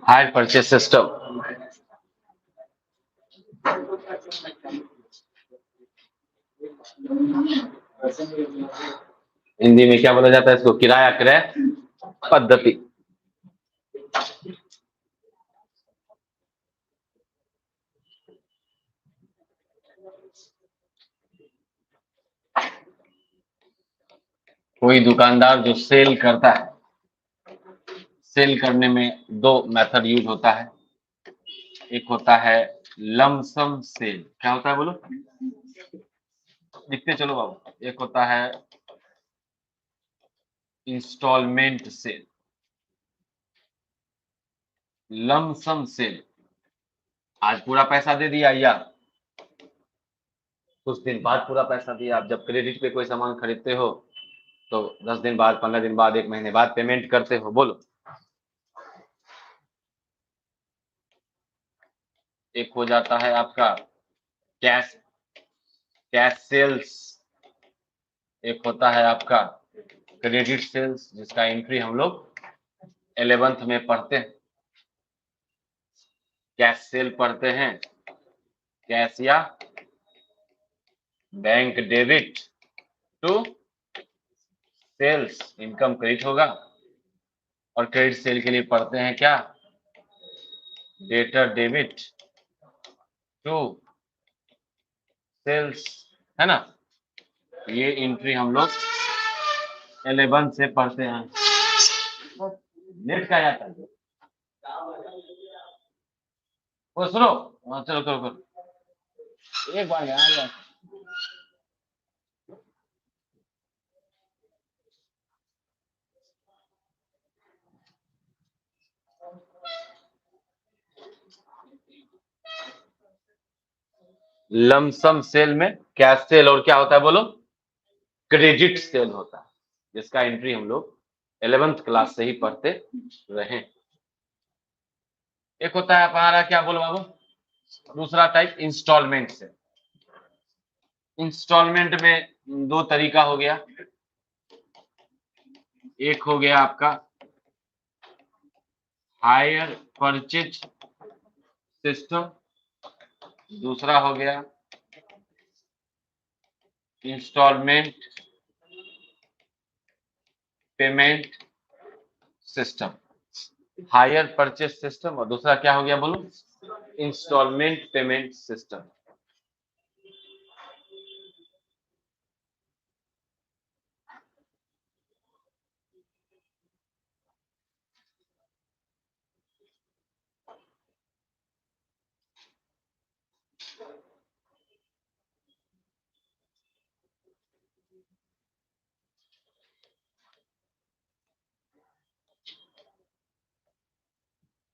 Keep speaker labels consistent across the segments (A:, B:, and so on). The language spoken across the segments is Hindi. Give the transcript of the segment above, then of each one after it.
A: Higher purchase system. हिंदी में क्या बोला जाता है इसको? किराया क्रय पद्धति। कोई दुकानदार जो सेल करता है, सेल करने में दो मेथड यूज होता है। एक होता है लमसम सेल। क्या होता है बोलो? लिखते चलो बाबू। एक होता है इंस्टॉलमेंट सेल। लमसम सेल, आज पूरा पैसा दे दिया या कुछ दिन बाद पूरा पैसा दिया। आप जब क्रेडिट पे कोई सामान खरीदते हो तो 10 दिन बाद, 15 दिन बाद, 1 महीने बाद पेमेंट करते हो। बोलो। एक हो जाता है आपका कैश सेल्स। एक होता है आपका क्रेडिट सेल्स, जिसका एंट्री हम लोग 11th में पढ़ते हैं। कैश सेल पढ़ते हैं, कैश या bank debit to sales, income credit होगा। और क्रेडिट सेल के लिए पढ़ते हैं क्या? डेटर डेबिट टू सेल्स, है ना? ये एंट्री हम लोग 11 से पढ़ते हैं। नेट का जाता है वो सुनो। चलो करो करो, एक बार आ गया। लमसम सेल में कैश सेल और क्या होता है बोलो? क्रेडिट सेल होता है, जिसका एंट्री हम लोग 11th क्लास से ही पढ़ते रहे। एक होता है हमारा, क्या बोलो बाबू, दूसरा टाइप इंस्टॉलमेंट से। इंस्टॉलमेंट में दो तरीका हो गया। एक हो गया आपका हायर परचेज सिस्टम, दूसरा हो गया installment payment system. Hire purchase system और दूसरा क्या हो गया बोलो? Installment payment system.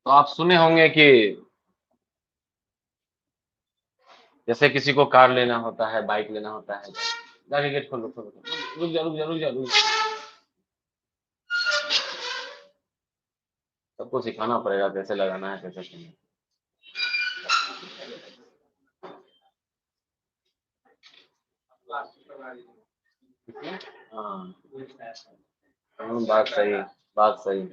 A: तो आप सुने होंगे कि जैसे किसी को कार लेना होता है, बाइक लेना होता है, गाड़ी गेट खोलो खोलो, रुक जा रुक जा रुक जा रुक जा, सबको सिखाना पड़ेगा कैसे लगाना है, कैसे करना है। हाँ बात सही, बात सही।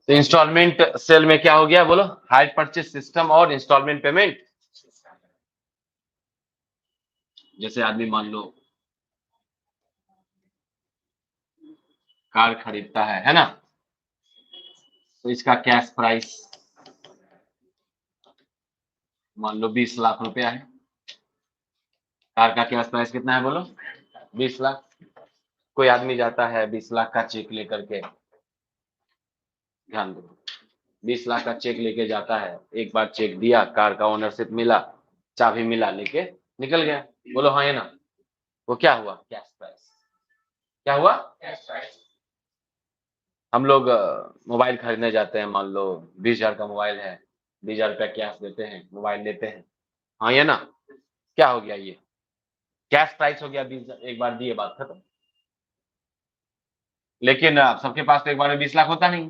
A: तो इंस्टॉलमेंट सेल में क्या हो गया बोलो? हायर परचेज सिस्टम और इंस्टॉलमेंट पेमेंट। जैसे आदमी मान लो कार खरीदता है ना? तो इसका कैश प्राइस मान लो 20 लाख रुपया है। कार का कैश प्राइस कितना है बोलो? 20 लाख। कोई आदमी जाता है 20 लाख का चेक लेकर के, ध्यान दो, 20 लाख का चेक लेके जाता है, एक बार चेक दिया, कार का ओनरशिप मिला, चाबी मिला, लेके निकल गया। बोलो हाँ या ना। वो क्या हुआ? Cash price. क्या हुआ? Cash price. हम लोग मोबाइल खरीदने जाते हैं, मान लो 20,000 का मोबाइल है, 20,000 रुपया कैश देते हैं, मोबाइल लेते हैं, हाँ या ना। क्या हो गया? ये कैश प्राइस हो गया 20,000, एक बार दिए, बात खत्म। लेकिन सबके पास तो एक बार में 20 लाख होता नहीं,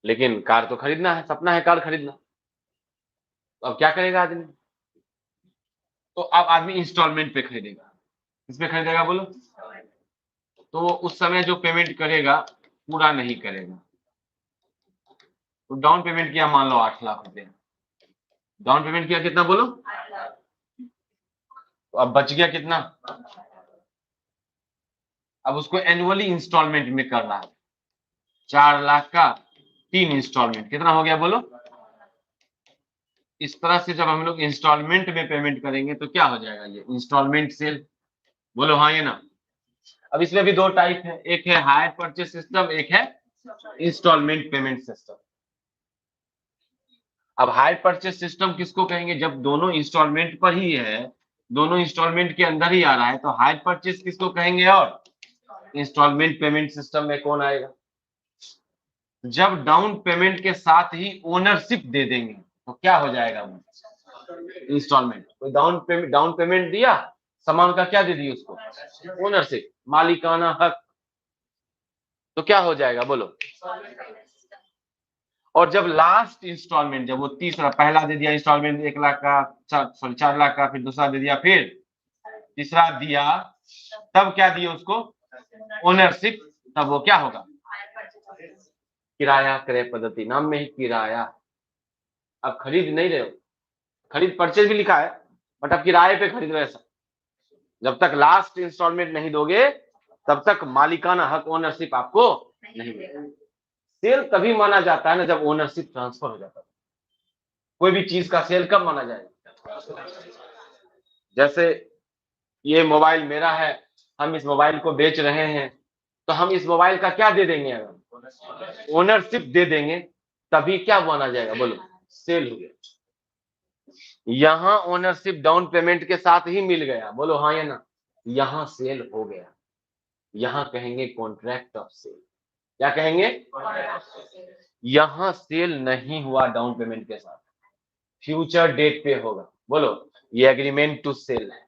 A: लेकिन कार तो खरीदना है, सपना है कार खरीदना। तो अब क्या करेगा आदमी? तो अब आदमी इंस्टॉलमेंट पे खरीदेगा। किस पे खरीदेगा बोलो? तो उस समय जो पेमेंट करेगा पूरा नहीं करेगा। तो डाउन पेमेंट किया मान लो 8 लाख रुपए, डाउन पेमेंट किया कितना बोलो? तो अब बच गया कितना? अब उसको एनुअली इंस्टॉलमेंट में करना है, 4 लाख का 3 इंस्टॉलमेंट, कितना हो गया बोलो? इस तरह से जब हम लोग इंस्टॉलमेंट में पेमेंट करेंगे तो क्या हो जाएगा? ये इंस्टॉलमेंट सेल। बोलो हाँ या ना। अब इसमें भी 2 टाइप है, एक है हायर परचेस सिस्टम, एक है इंस्टॉलमेंट पेमेंट सिस्टम। अब हायर परचेस सिस्टम किसको कहेंगे? जब दोनों इंस्टॉलमेंट पर ही है, दोनों इंस्टॉलमेंट के अंदर ही आ रहा है, तो हायर परचेस किसको कहेंगे? और इंस्टॉलमेंट पेमेंट सिस्टम में कौन आएगा? जब डाउन पेमेंट के साथ ही ओनरशिप दे देंगे तो क्या हो जाएगा? इंस्टॉलमेंट। तो डाउन पेमेंट दिया, सामान का क्या दे दिया उसको? ओनरशिप, मालिकाना हक। तो क्या हो जाएगा बोलो? और जब लास्ट इंस्टॉलमेंट, जब वो तीसरा, पहला दे दिया इंस्टॉलमेंट 1 लाख का, 4 लाख का, फिर दूसरा दे दिया, फिर तीसरा दिया, तब क्या दिया उसको? ओनरशिप। तब वो क्या होगा? किराया क्रय पद्धति, नाम में ही किराया। अब खरीद नहीं रहे हो, खरीद परचेज भी लिखा है, बट अब किराए पे खरीद रहे हैं। जब तक लास्ट इंस्टॉलमेंट नहीं दोगे तब तक मालिकाना हक, ओनरशिप आपको नहीं मिलेगा। सेल तभी माना जाता है ना जब ओनरशिप ट्रांसफर हो जाता है। कोई भी चीज का सेल कब माना जाएगा? जैसे ये मोबाइल मेरा है, हम इस मोबाइल को बेच रहे हैं, तो हम इस मोबाइल का क्या दे देंगे? ओनरशिप दे देंगे, तभी क्या माना जाएगा बोलो? सेल हो गया। यहां ओनरशिप डाउन पेमेंट के साथ ही मिल गया, बोलो हाँ या ना। यहां सेल हो गया, यहां कहेंगे कॉन्ट्रैक्ट ऑफ सेल। क्या कहेंगे? यहां सेल नहीं हुआ डाउन पेमेंट के साथ, फ्यूचर डेट पे होगा। बोलो, ये एग्रीमेंट टू सेल है।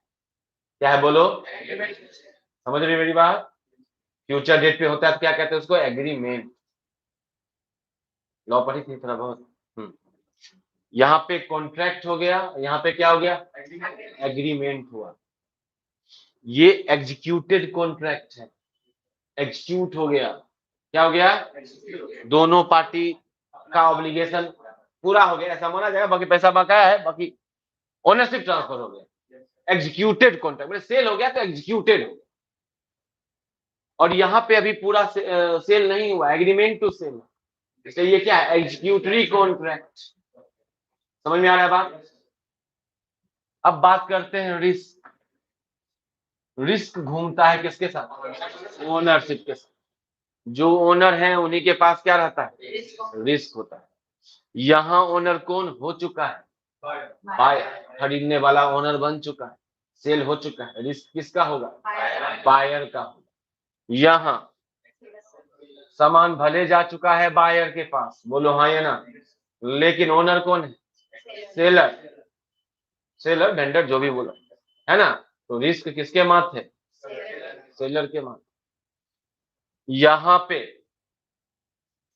A: क्या है बोलो? समझ रही मेरी बात? फ्यूचर डेट पे होता है तो क्या कहते हैं उसको? एग्रीमेंट। लॉ पढ़ी थी थोड़ा बहुत। यहाँ पे कॉन्ट्रैक्ट हो गया, यहाँ पे क्या हो गया? एग्रीमेंट हुआ। ये एग्जीक्यूटेड कॉन्ट्रैक्ट है, एग्जीक्यूट हो गया। क्या हो गया? दोनों पार्टी का ऑब्लिगेशन पूरा हो गया, ऐसा माना जाएगा। बाकी पैसा बकाया है, बाकी ओनरशिप ट्रांसफर हो गया। एग्जीक्यूटेड कॉन्ट्रैक्ट, मतलब सेल हो गया तो एग्जीक्यूटेड हो गया। और यहाँ पे अभी पूरा सेल नहीं हुआ, एग्रीमेंट टू सेल, इसलिए ये क्या है? Executory contract. समझ में आ रहा है बात? अब बात करते हैं रिस्क। रिस्क घूमता है किसके साथ? ओनरशिप के साथ। जो ओनर है उन्हीं के पास क्या रहता है? रिस्क होता है। यहाँ ओनर कौन हो चुका है? बायर। खरीदने वाला ओनर बन चुका है, सेल हो चुका है। रिस्क किसका होगा? बायर का होगा। यहाँ सामान भले जा चुका है बायर के पास, बोलो हाँ या ना, लेकिन ओनर कौन है? सेलर। सेलर, वेंडर, जो भी बोलो, है ना। तो रिस्क किसके माथे? सेलर के माथे। यहाँ पे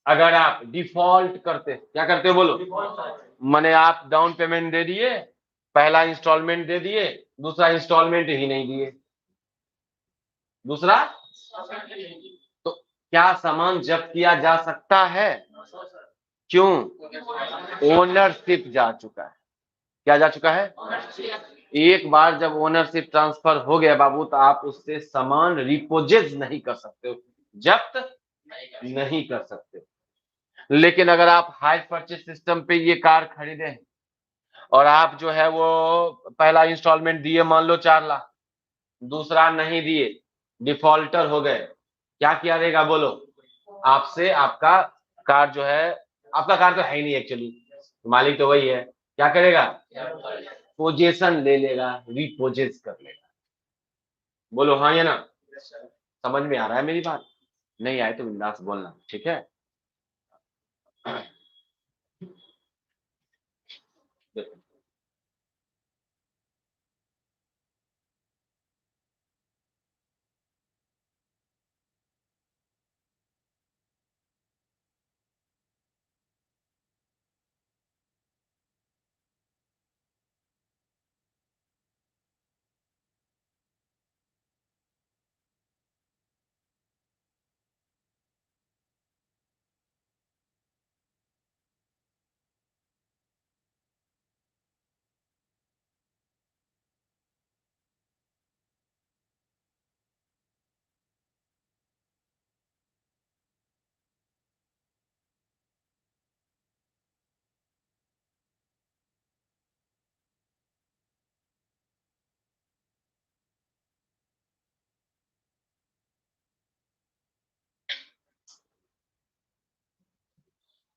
A: अगर आप डिफॉल्ट करते, क्या करते हो बोलो? माने आप डाउन पेमेंट दे दिए, पहला इंस्टॉलमेंट दे दिए, दूसरा इंस्टॉलमेंट ही नहीं दिए, दूसरा, तो क्या सामान जब्त किया जा सकता है? क्यों? ओनरशिप जा चुका है। क्या जा चुका है? एक बार जब ओनरशिप ट्रांसफर हो गया बाबू, तो आप उससे सामान रिपोजेस नहीं कर सकते हो, जब्त नहीं कर सकते। लेकिन अगर आप हाई परचेस सिस्टम पे ये कार खरीदे हैं और आप जो है वो पहला इंस्टॉलमेंट दिए मान लो 4 लाख, दूसरा नहीं दिए, डिफॉल्टर हो गए, क्या किया रहेगा बोलो? आपसे आपका कार जो है आपका कार तो है ही नहीं एक्चुअली, मालिक तो वही है, क्या करेगा, पोजेशन ले लेगा, रिपोजेस कर लेगा। बोलो हाँ या ना, समझ में आ रहा है मेरी बात, नहीं आए तो बिंदास बोलना, ठीक है।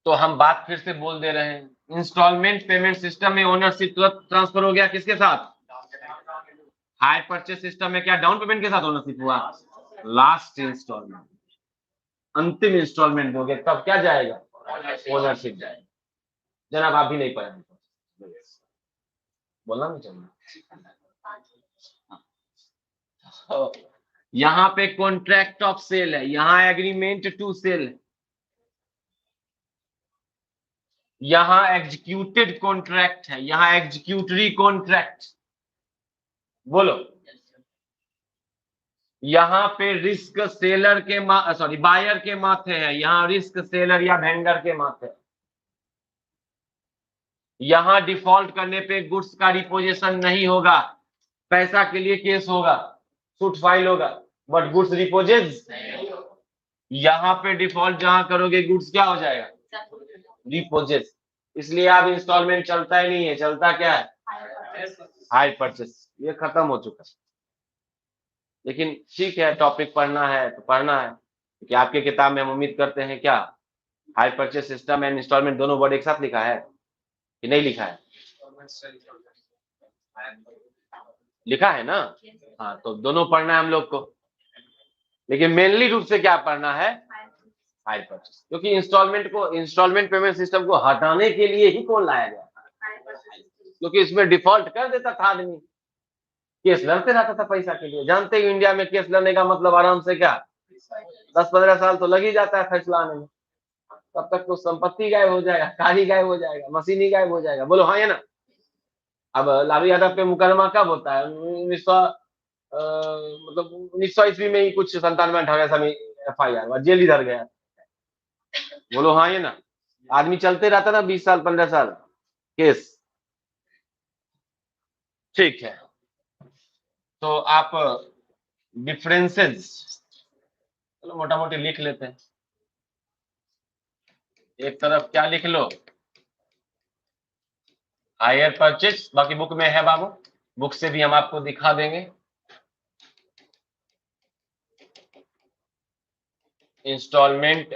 A: तो हम बात फिर से बोल दे रहे हैं, इंस्टॉलमेंट पेमेंट सिस्टम में ओनरशिप तुरंत ट्रांसफर हो गया, किसके साथ, हायर परचेस सिस्टम में क्या डाउन पेमेंट के साथ ओनरशिप हुआ, लास्ट इंस्टॉलमेंट, अंतिम इंस्टॉलमेंट दोगे तब क्या जाएगा, ओनरशिप जाएगा। जनाब आप भी नहीं पढ़े, बोलना नहीं चाहिए। यहाँ पे कॉन्ट्रैक्ट ऑफ सेल है, यहाँ एग्रीमेंट टू सेल है, यहाँ एग्जीक्यूटेड कॉन्ट्रैक्ट है, यहाँ एग्जीक्यूटरी कॉन्ट्रैक्ट। बोलो, यहाँ पे रिस्क सेलर के सॉरी बायर के माथे है, यहाँ रिस्क सेलर या वेंडर के माथे है। यहाँ डिफॉल्ट करने पे गुड्स का रिपोजिशन नहीं होगा, पैसा के लिए केस होगा, सूट फाइल होगा, बट गुड्स रिपोजेस। यहाँ पे डिफॉल्ट जहां करोगे गुड्स क्या हो जाएगा, रिपोजेस। इसलिए आप इंस्टॉलमेंट चलता ही नहीं है, चलता क्या है, हायर परचेस। ये खत्म हो चुका है, लेकिन ठीक है, टॉपिक पढ़ना है तो पढ़ना है, क्योंकि आपके किताब में हम उम्मीद करते हैं क्या, hire purchase system and instalment दोनों वर्ड एक साथ लिखा है कि नहीं लिखा है, लिखा है ना। हाँ, तो दोनों पढ़ना है हम लोग को, लेकिन मेनली रूप से क्या पढ़ना है, हायर परचेस, क्योंकि इंस्टॉलमेंट पेमेंट सिस्टम को हटाने के लिए ही कौन लाया गया, क्योंकि इसमें डिफॉल्ट कर देता था आदमी, केस लड़ते रहता था पैसा के लिए। जानते ही इंडिया में केस लड़ने का मतलब आराम से क्या, 10-15 साल तो लग ही जाता है फैसला आने में, तब तक तो संपत्ति गायब हो जाएगा, कार ही गायब हो जाएगा, मशीन ही गायब हो जाएगा। बोलो हाँ या ना। अब लालू यादव पे मुकदमा कब होता है, 1900 मतलब 1900 ईस्वी में ही कुछ 97-98 में FIR हुआ, जेल इधर गया। बोलो हाँ या ना। आदमी चलते रहता ना 20 साल 15 साल केस। ठीक है, तो आप डिफरेंसेस चलो मोटा मोटी लिख लेते हैं, एक तरफ क्या लिख लो, हायर परचेज, बाकी बुक में है बाबू, बुक से भी हम आपको दिखा देंगे। Instalment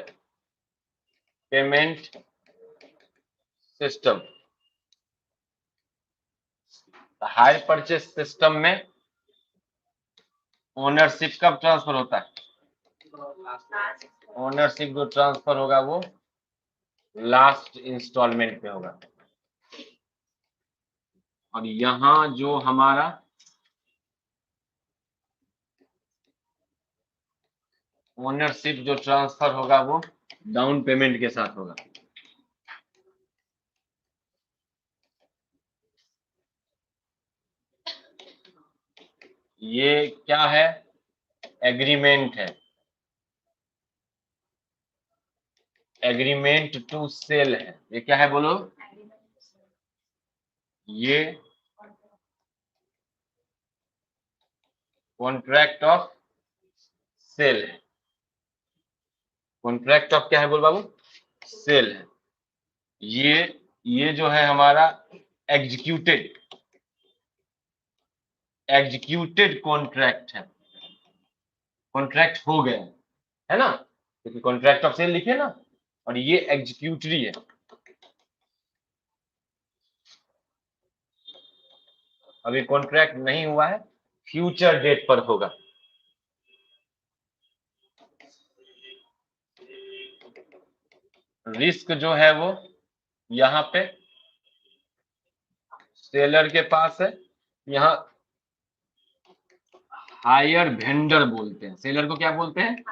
A: payment system, hire purchase system में ओनरशिप कब ट्रांसफर होता है, ओनरशिप जो ट्रांसफर होगा वो लास्ट इंस्टॉलमेंट पे होगा। और यहां जो हमारा ओनरशिप जो ट्रांसफर होगा वो डाउन पेमेंट के साथ होगा। ये क्या है, एग्रीमेंट है, एग्रीमेंट टू सेल है। ये क्या है बोलो, ये कॉन्ट्रैक्ट ऑफ सेल है, कॉन्ट्रैक्ट ऑफ क्या है बोल बाबू, सेल है। ये जो है हमारा एग्जीक्यूटेड कॉन्ट्रैक्ट है, कॉन्ट्रैक्ट हो गया है ना, क्योंकि कॉन्ट्रैक्ट ऑफ सेल लिखे ना, और ये एग्जीक्यूटरी है, अभी कॉन्ट्रैक्ट नहीं हुआ है, फ्यूचर डेट पर होगा। रिस्क जो है वो यहाँ पे सेलर के पास है, यहाँ हायर वेंडर बोलते हैं, सेलर को क्या बोलते हैं,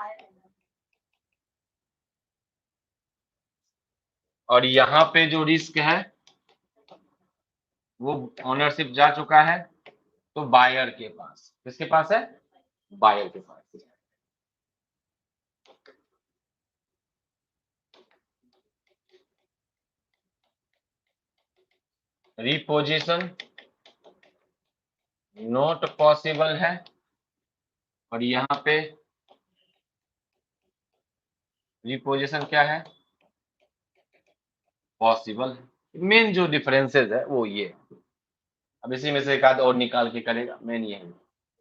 A: और यहाँ पे जो रिस्क है वो ओनरशिप जा चुका है तो बायर के पास, किसके पास है, बायर के पास। रिपोजिशन नॉट पॉसिबल है, और यहाँ पे रिपोजिशन क्या है, पॉसिबल है। मेन जो डिफरेंसेस है वो ये, अब इसी में से एक आध और निकाल के करेगा, मेन ये है।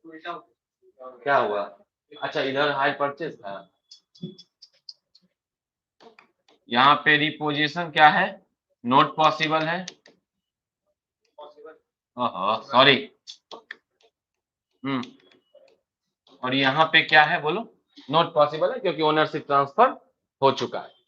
A: क्या हुआ, अच्छा इधर हाई परचेज था, यहाँ पे रिपोजिशन क्या है, नॉट पॉसिबल है, सॉरी, और यहाँ पे क्या है बोलो, नॉट पॉसिबल है क्योंकि ओनरशिप ट्रांसफर हो चुका है।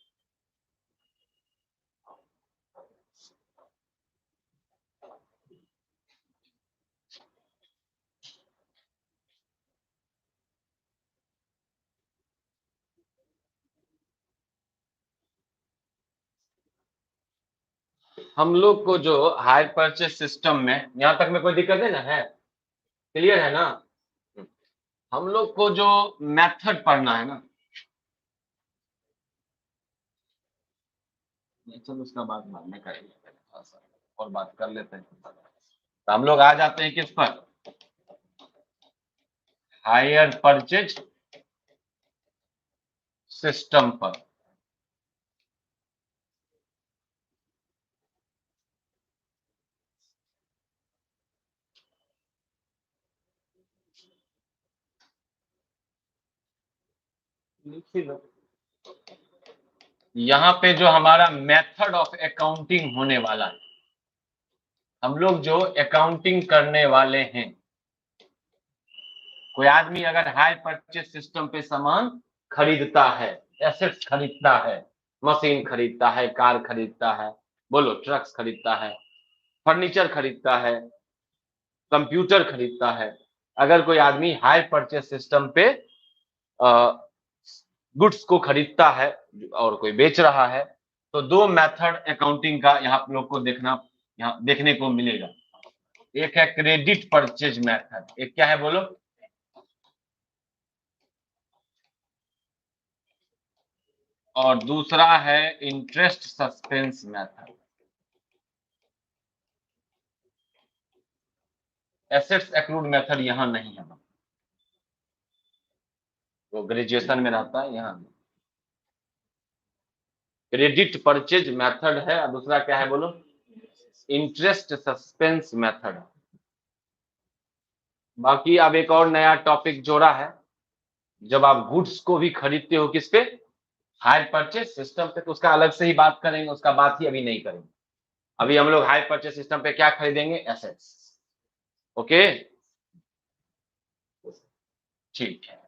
A: हम लोग को जो हायर परचेज सिस्टम में, यहाँ तक में कोई दिक्कत है ना, है क्लियर है ना, हम लोग को जो मेथड पढ़ना है ना, चलो उसका बात बाद में करेंगे, थोड़ा सा और बात कर लेते हैं। तो हम लोग आ जाते हैं किस पर, हायर परचेज सिस्टम पर। यहाँ पे जो हमारा मेथड ऑफ अकाउंटिंग होने वाला है, हम लोग जो अकाउंटिंग करने वाले हैं, कोई आदमी अगर हाई परचेज सिस्टम पे सामान खरीदता है, एसेट्स खरीदता है, मशीन खरीदता है, कार खरीदता है, बोलो ट्रक्स खरीदता है, फर्नीचर खरीदता है, कंप्यूटर खरीदता है, अगर कोई आदमी हाई परचेज सिस्टम पे गुड्स को खरीदता है और कोई बेच रहा है, तो दो मेथड अकाउंटिंग का यहाँ आप लोग को यहाँ देखने को मिलेगा। एक है क्रेडिट परचेज मेथड, एक क्या है बोलो, और दूसरा है interest suspense method. Assets accrued method यहाँ नहीं है, वो ग्रेजुएशन में रहता है, यहाँ क्रेडिट परचेज मेथड है, और दूसरा क्या है बोलो, इंटरेस्ट सस्पेंस मेथड। बाकी अब एक और नया टॉपिक जोड़ा है, जब आप गुड्स को भी खरीदते हो किस पे, हायर परचेज सिस्टम पे, तो उसका अलग से ही बात करेंगे, उसका बात ही अभी नहीं करेंगे। अभी हम लोग हायर परचेज सिस्टम पे क्या खरीदेंगे, एसेट्स। ओके ठीक है।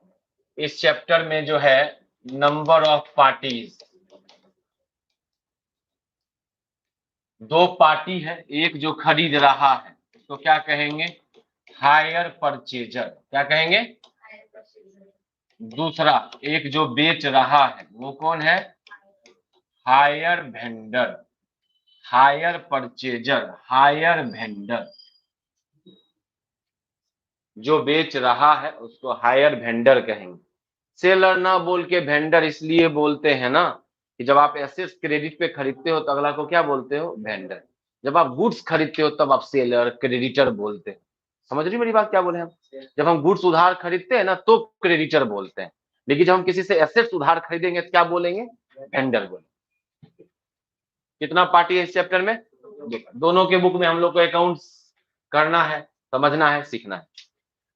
A: इस चैप्टर में जो है नंबर ऑफ पार्टीज, दो पार्टी है, एक जो खरीद रहा है तो क्या कहेंगे, हायर परचेजर, क्या कहेंगे, दूसरा एक जो बेच रहा है वो कौन है, hire vendor, hire purchaser, hire vendor, जो बेच रहा है उसको हायर वेंडर कहेंगे। सेलर ना बोल के वेंडर इसलिए बोलते हैं ना कि जब आप एसेट्स क्रेडिट पे खरीदते हो तो अगला को क्या बोलते हो, वेंडर। जब आप गुड्स खरीदते हो तब आप सेलर क्रेडिटर बोलते हैं। समझ रही मेरी बात क्या बोले हम, जब हम गुड्स उधार खरीदते हैं ना तो क्रेडिटर बोलते हैं, लेकिन जब हम किसी से एसेट्स उधार खरीदेंगे तो क्या बोलेंगे, वेंडर बोलेंगे। कितना पार्टी है इस चैप्टर में, दोनों के बुक में हम लोग को अकाउंट्स करना है, समझना है, सीखना है।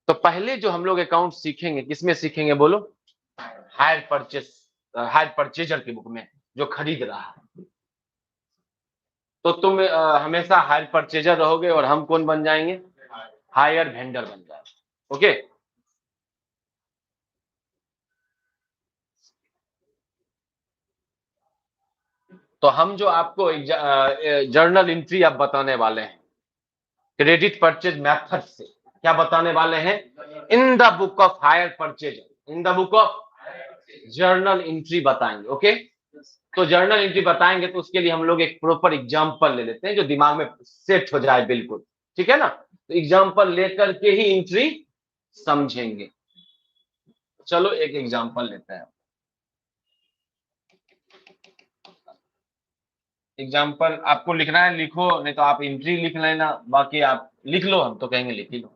A: तो पहले जो हम लोग अकाउंट सीखेंगे किसमें सीखेंगे बोलो, हायर परचेजर की बुक में, जो खरीद रहा है। तो तुम हमेशा हायर परचेजर रहोगे और हम कौन बन जाएंगे, हायर वेंडर बन जाए। ओके, तो हम जो आपको जर्नल एंट्री अब बताने वाले हैं क्रेडिट परचेज मेथड से, क्या बताने वाले हैं? इन the book of hire purchase, in the book of journal entry बताएंगे। ओके, तो जर्नल एंट्री बताएंगे तो उसके लिए हम लोग एक प्रॉपर एग्जांपल ले लेते हैं जो दिमाग में सेट हो जाए बिल्कुल, ठीक है ना? तो एग्जांपल लेकर के ही एंट्री समझेंगे। चलो एक एग्जांपल लेते हैं। एग्जांपल आपको लिखना है लिखो, नहीं तो आप एंट्री लिख लेना, बाकी आप लिख लो, हम तो कहेंगे लिख ही लो।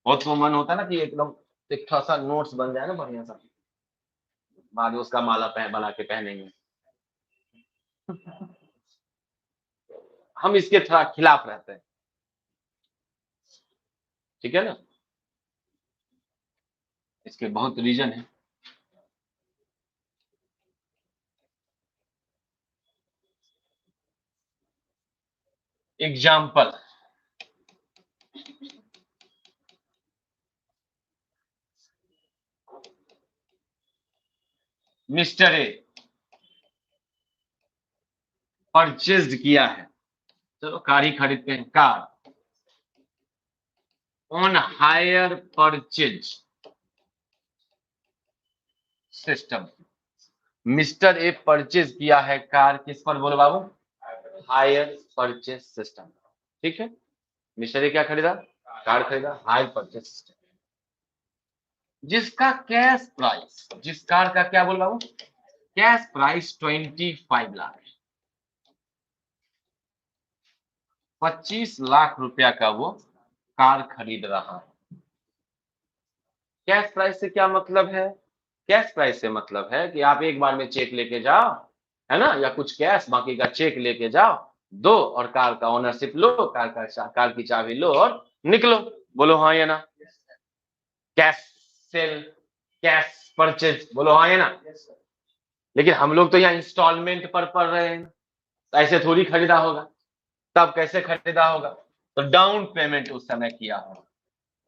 A: बहुत तो मन होता है ना कि एकदम एक सा नोट्स बन जाए ना बढ़िया सा, बाद में उसका माला बना के पहनेंगे। हम इसके थोड़ा खिलाफ रहते हैं, ठीक है ना? इसके बहुत रीजन है। एग्जाम्पल, मिस्टर ए परचेज किया है, चलो कार ही खरीदते हैं, car on hire purchase system. Mister A purchase किया है कार किस पर बोलो बाबू? हायर परचेज सिस्टम, ठीक है? मिस्टर ए क्या खरीदा? कार खरीदा, हायर परचेज सिस्टम, जिसका कैश प्राइस, जिस कार का क्या बोल बाबू? कैश प्राइस 25 लाख, 25 लाख रुपया का वो कार खरीद रहा है। कैश प्राइस से क्या मतलब है? कैश प्राइस से मतलब है कि आप एक बार में चेक लेके जाओ, है ना, या कुछ कैश बाकी का चेक लेके जाओ, दो और कार का ओनरशिप लो, कार की चाबी लो और निकलो। बोलो हाँ या ना? कैश सेल, कैश परचेज, बोलो हाँ या ना? लेकिन हम लोग तो यहाँ इंस्टॉलमेंट पर पढ़ रहे हैं, तो ऐसे थोड़ी खरीदा होगा, तब कैसे खरीदा होगा? तो डाउन पेमेंट उस समय किया होगा।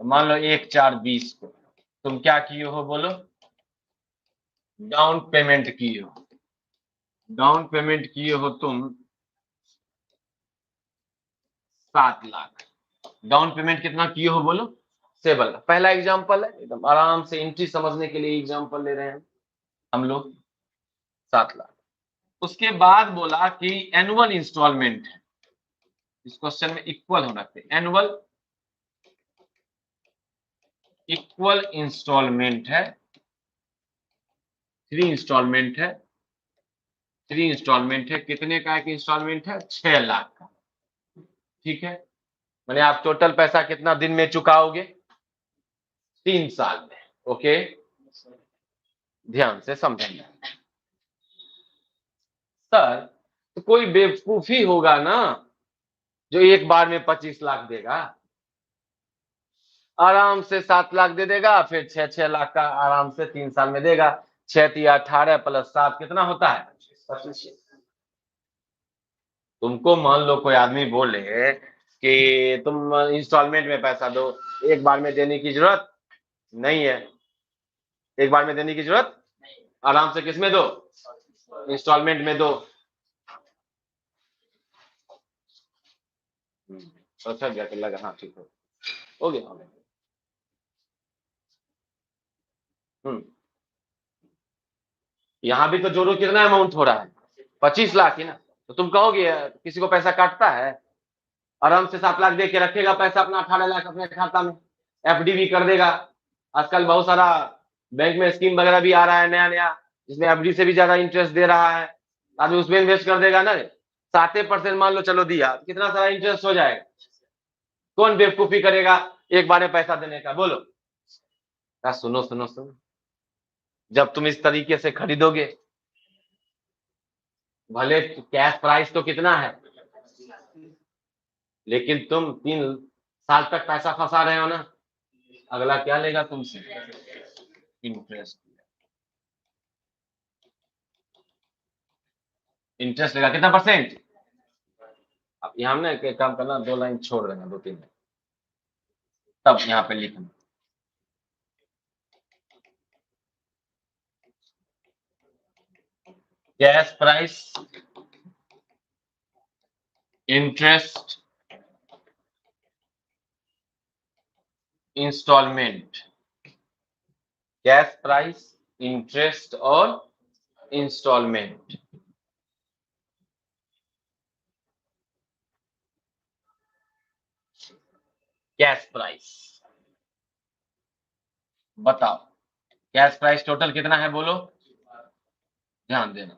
A: तो मान लो 1/4/20 को तुम क्या किए हो बोलो? डाउन पेमेंट किए हो, डाउन पेमेंट किए हो तुम 7 लाख। डाउन पेमेंट कितना किए हो बोलो? 7 लाख। पहला एग्जांपल है, एकदम आराम से एंट्री समझने के लिए एग्जांपल ले रहे हैं हम लोग, 7 लाख। उसके बाद बोला कि एनुअल इंस्टॉलमेंट है, इस क्वेश्चन में इक्वल होना चाहिए, एनुअल इक्वल इंस्टॉलमेंट है, 3 इंस्टॉलमेंट है, 3 इंस्टॉलमेंट है। कितने का एक इंस्टॉलमेंट है? 6 लाख का, ठीक है? मैंने आप टोटल पैसा कितना दिन में चुकाओगे? 3 साल में। ओके, ध्यान से समझेंगे सर। तो कोई बेवकूफी होगा ना जो एक बार में 25 लाख देगा, आराम से 7 लाख दे देगा, फिर 6-6 लाख का आराम से 3 साल में देगा। 6×3 = 18 + 7 कितना होता है? 25। तुमको मान लो कोई आदमी बोले कि तुम इंस्टॉलमेंट में पैसा दो, एक बार में देने की जरूरत नहीं है, एक बार में देने की जरूरत, आराम से किसमें दो? इंस्टॉलमेंट में दो। अच्छा जाके लगा, हाँ ठीक हो गया। यहाँ भी तो जोड़ो कितना अमाउंट हो रहा है? 25 लाख ही ना। तो तुम कहोगे किसी को पैसा काटता है? आराम से 7 लाख दे के रखेगा पैसा अपना, 18 लाख अपने खाता में, एफडी भी कर देगा। आजकल बहुत सारा बैंक में स्कीम वगैरह भी आ रहा है नया नया, जिसमें एफडी से भी ज्यादा इंटरेस्ट दे रहा है, आदमी उसमें इन्वेस्ट कर देगा ना। 7% मान लो, चलो दिया, कितना सारा इंटरेस्ट हो जाएगा। कौन बेवकूफी करेगा एक बार में पैसा देने का, बोलो? सुनो सुनो सुनो, जब तुम इस तरीके से खरीदोगे, भले कैश प्राइस तो कितना है, लेकिन तुम 3 साल तक पैसा फंसा रहे हो ना, अगला क्या लेगा तुमसे? इंटरेस्ट। इंटरेस्ट लेगा कितना %? अब यहाँ ना एक काम करना, 2 लाइन छोड़ देना, 2-3 लाइन, सब यहाँ पे लिखना। Cash price, interest, instalment, cash price, interest और इंस्टॉलमेंट। कैश प्राइस बताओ, कैश प्राइस टोटल कितना है बोलो, ध्यान देना।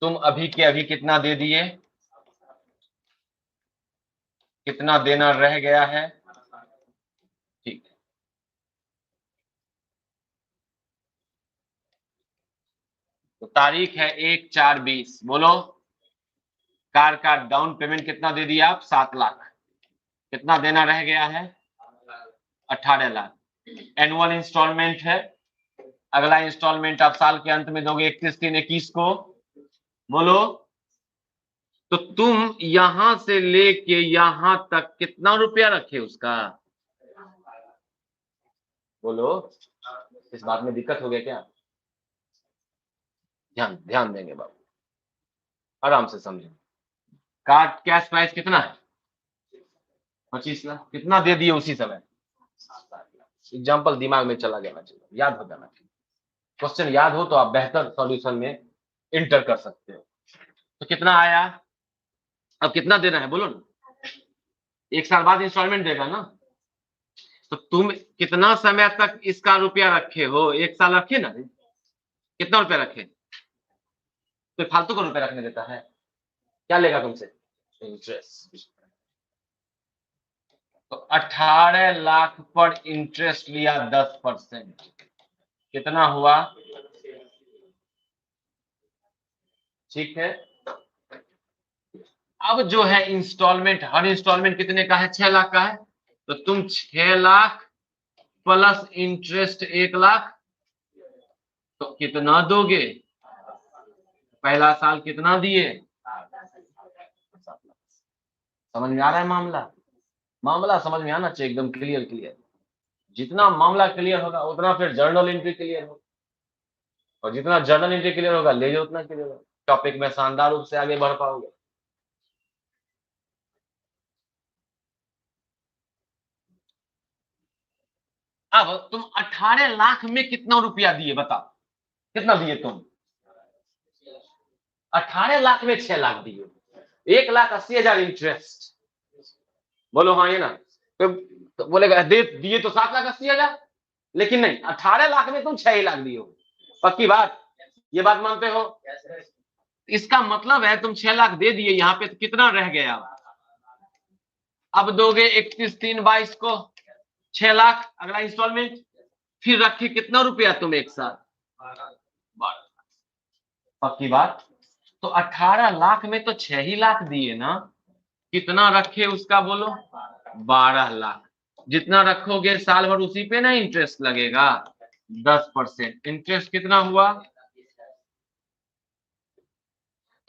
A: तुम अभी के अभी कितना दे दिए, कितना देना रह गया है, ठीक है। तो तारीख है 1/4/20, बोलो कार का डाउन पेमेंट कितना दे दिया आप, 7 लाख, कितना देना रह गया है, 18 लाख। एनुअल इंस्टॉलमेंट है, अगला इंस्टॉलमेंट आप साल के अंत में दोगे 31/3/21 को, बोलो। तो तुम यहां से लेके यहां तक कितना रुपया रखे उसका, बोलो। इस बात में दिक्कत हो गया क्या, ध्यान ध्यान देंगे बाबू, आराम से समझें। कार्ड कैश प्राइस कितना है, 25 लाख, कितना दे दिए उसी समय, एग्जाम्पल दिमाग में चला जाना चाहिए, याद हो जाना चाहिए। क्वेश्चन याद हो तो आप बेहतर सॉल्यूशन में इंटर कर सकते हो। तो कितना आया, अब कितना देना है बोलो ना, 1 साल बाद इंस्टॉलमेंट देगा ना। तो तुम कितना समय तक इसका रुपया रखे हो, 1 साल रखे ना, कितना रुपया रखे, तो फालतू का रुपया रखने देता है, क्या लेगा तुमसे, इंटरेस्ट। तो 18 लाख पर इंटरेस्ट लिया 10%, कितना हुआ, ठीक है। अब जो है इंस्टॉलमेंट, हर इंस्टॉलमेंट कितने का है, 6 लाख का है। तो तुम 6 लाख प्लस इंटरेस्ट 1 लाख, तो कितना दोगे, पहला साल कितना दिए, समझ में आ रहा है मामला, मामला समझ में आना चाहिए, एकदम क्लियर क्लियर। जितना मामला क्लियर होगा उतना फिर जर्नल एंट्री क्लियर होगा, और जितना जर्नल एंट्री क्लियर होगा ले जाओ उतना क्लियर होगा, टॉपिक में शानदार रूप से आगे बढ़ पाओगे। अब तुम 18 लाख में कितना रुपया दिए बताओ, कितना दिए तुम, 18 लाख में 6 लाख दिए, 1,80,000 इंटरेस्ट, बोलो हाँ ये ना। तो बोलेगा दे दिए तो 7,80,000, लेकिन नहीं, 18 लाख में तुम 6 ही लाख दिए हो, पक्की बात, ये बात मानते हो। इसका मतलब है तुम 6 लाख दे दिए, यहाँ पे तो कितना रह गया, अब दोगे 31/3/22 को 6 लाख अगला इंस्टॉलमेंट, फिर रखे कितना रुपया तुम एक साथ, 12, पक्की बात। तो 18 लाख में तो 6 ही लाख दिए ना, कितना रखे उसका बोलो, 12 लाख। जितना रखोगे साल भर उसी पे ना इंटरेस्ट लगेगा, 10%, इंटरेस्ट कितना हुआ।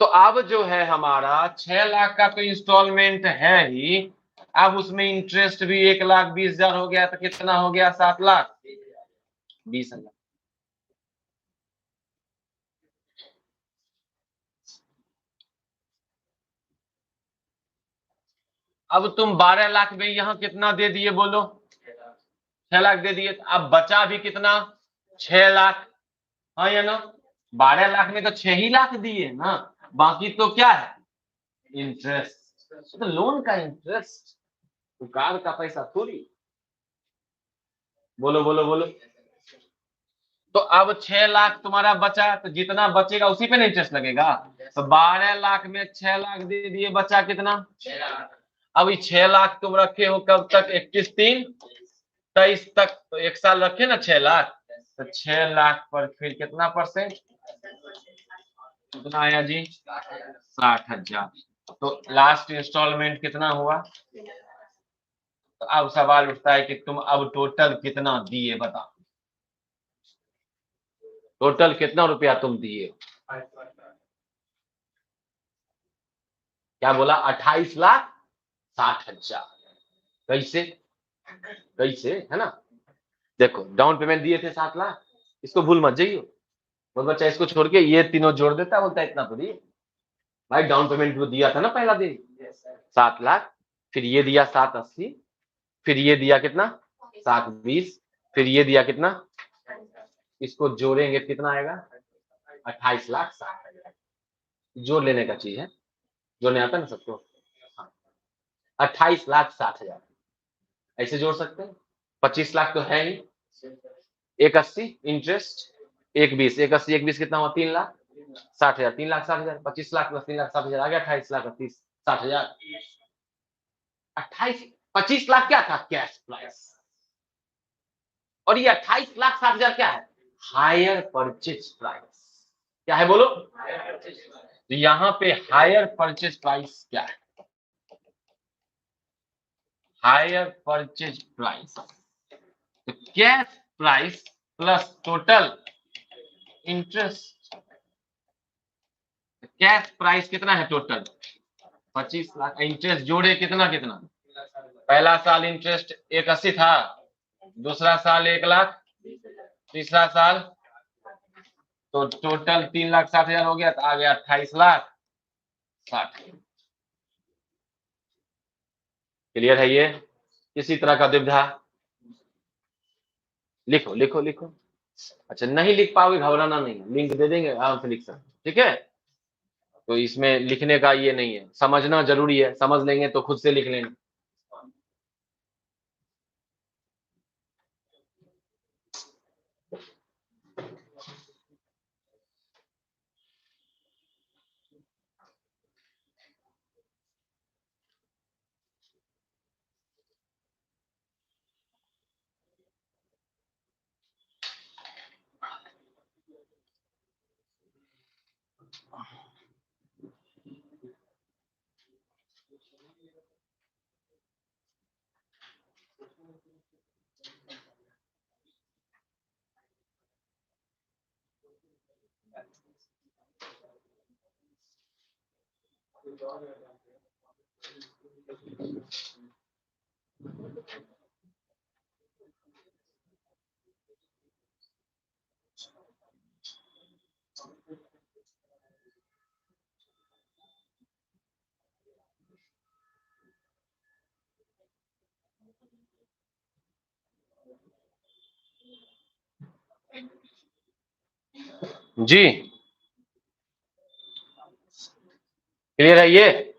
A: तो अब जो है हमारा 6 लाख का तो इंस्टॉलमेंट है ही, अब उसमें इंटरेस्ट भी 1,20,000 हो गया, तो कितना हो गया, 7,20,000। अब तुम 12 लाख में यहां कितना दे दिए बोलो, 6 लाख दे दिए, अब बचा भी कितना, 6 लाख, हाँ या ना। 12 लाख में तो 6 ही लाख दिए ना, बाकी तो क्या है, इंटरेस्ट, तो लोन का इंटरेस्ट, कार का पैसा थोड़ी, बोलो बोलो बोलो। तो अब 6 लाख तुम्हारा बचा, तो जितना बचेगा उसी पे ना इंटरेस्ट लगेगा, तो 12 लाख में 6 लाख दे दिए, बचा कितना, 6 लाख। अब ये 6 लाख तुम रखे हो कब तक, 21/3/23 तक, तो 1 साल रखे ना 6 लाख, तो 6 लाख पर फिर कितना परसेंट, कितना आया जी, 60,000। तो लास्ट इंस्टॉलमेंट कितना हुआ। तो अब सवाल उठता है कि तुम अब टोटल कितना दिए बताओ, टोटल कितना रुपया तुम दिए, क्या बोला, 28,60,000। कैसे कैसे, है ना। देखो डाउन पेमेंट दिए थे 7 लाख, इसको भूल मत जाइयो। वो बच्चा इसको छोड़ के ये तीनों जोड़ देता है, बोलता है इतना तो दिए भाई। डाउन पेमेंट वो दिया था ना पहला दिन 7 लाख, फिर ये दिया 780, फिर ये दिया कितना 720, फिर ये दिया कितना, इसको जोड़ेंगे कितना आएगा 28,60,000। जोड़ लेने का चीज है, जोड़ने आता है ना सबको। 28,60,000 ऐसे जोड़ सकते हैं। 25 लाख तो है ही, 180 इंटरेस्ट, 120, 180 120 कितना हुआ 3,60,000, 3,60,000, 25 लाख प्लस 3,60,000 आ गया 28,30,60,000। 25 लाख क्या था कैश प्राइस, और ये 28,60,000 क्या है हायर परचेज प्राइस। क्या है बोलो, तो यहां पे हायर परचेज प्राइस क्या है, हायर परचेज प्राइस, तो cash price plus total interest. Cash price कितना है टोटल 25 लाख, इंटरेस्ट जोड़े कितना कितना, पहला साल इंटरेस्ट 180 था, दूसरा साल 1 लाख, तीसरा साल तो टोटल 3,60,000 हो गया, तो आ गया 28,60,000। क्लियर है ये। किसी तरह का दुविधा, लिखो लिखो लिखो। अच्छा नहीं लिख पाओगे घबराना नहीं, लिंक दे देंगे आराम से लिख सकते, ठीक है। तो इसमें लिखने का ये नहीं है, समझना जरूरी है, समझ लेंगे तो खुद से लिख लेंगे। जी क्लियर है ये,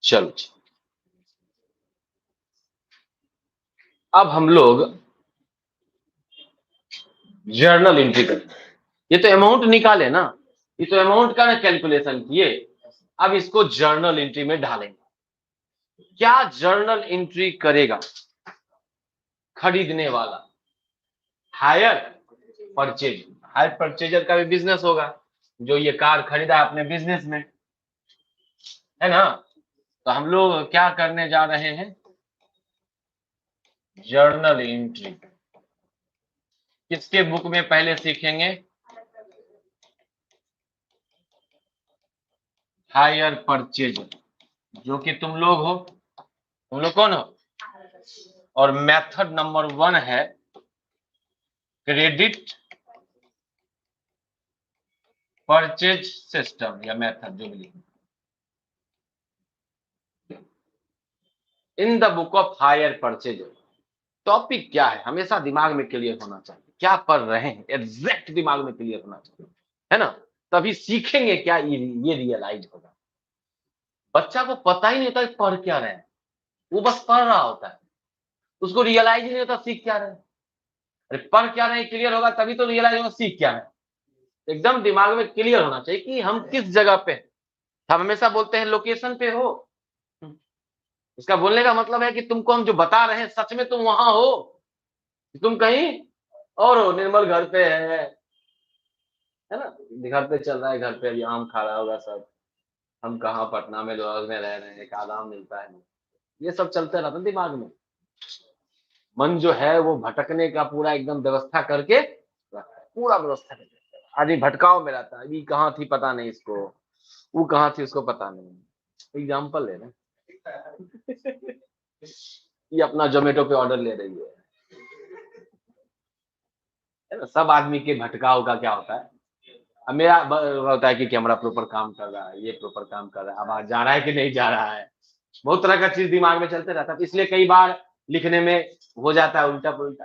A: चलो अब हम लोग जर्नल एंट्री करते हैं। ये तो अमाउंट निकाले ना, ये तो अमाउंट का ना कैलकुलेशन किए, अब इसको जर्नल एंट्री में डालेंगे। क्या जर्नल एंट्री करेगा खरीदने वाला, हायर परचेज, हायर परचेजर का भी बिजनेस होगा, जो ये कार खरीदा अपने बिजनेस में, है ना। तो हम लोग क्या करने जा रहे हैं, जर्नल एंट्री। किसके बुक में पहले सीखेंगे, हायर परचेजर, जो कि तुम लोग हो, तुम लोग कौन हो, और मेथड नंबर 1 है क्रेडिट परचेज सिस्टम या मेथड, जो भी लिखो in the book of hire purchaser. Topic क्या है हमेशा दिमाग में क्लियर होना चाहिए, क्या पढ़ रहे हैं एग्जैक्ट दिमाग में क्लियर होना चाहिए, है ना। तभी सीखेंगे क्या ये रियलाइज होगा। बच्चा को पता ही नहीं होता पढ़ क्या रहे हैं, वो बस पढ़ रहा होता है, उसको रियलाइज ही नहीं होता सीख क्या रहे हैं। अरे पढ़ क्या रहे हैं क्लियर होगा तभी तो रियलाइज होगा सीख क्या है। एकदम दिमाग में क्लियर होना चाहिए कि हम किस जगह पे, हम हमेशा बोलते हैं लोकेशन पे हो, इसका बोलने का मतलब है कि तुमको हम जो बता रहे हैं सच में तुम वहां हो, तुम कहीं और हो, निर्मल घर पे है ना, घर पे चल रहा है, घर पे अभी आम खा रहा होगा सब, हम कहाँ पटना में लोग में रह रहे हैं, एक आम मिलता है, ये सब चलते रहता है दिमाग में। मन जो है वो भटकने का पूरा एकदम व्यवस्था करके रखता है, पूरा व्यवस्था करके आदमी भटकाव में रहता है, अभी कहाँ थी पता नहीं इसको, वो कहाँ थी उसको पता नहीं। एग्जाम्पल ले रहे ये अपना जोमेटो पे ऑर्डर ले रही है ना। सब आदमी के भटकाव का क्या होता है, अब मेरा होता है कि कैमरा प्रॉपर काम कर रहा है, ये प्रॉपर काम कर रहा है, अब आज जा रहा है कि नहीं जा रहा है, बहुत तरह का चीज दिमाग में चलते रहता है। इसलिए कई बार लिखने में हो जाता है उल्टा पुल्टा,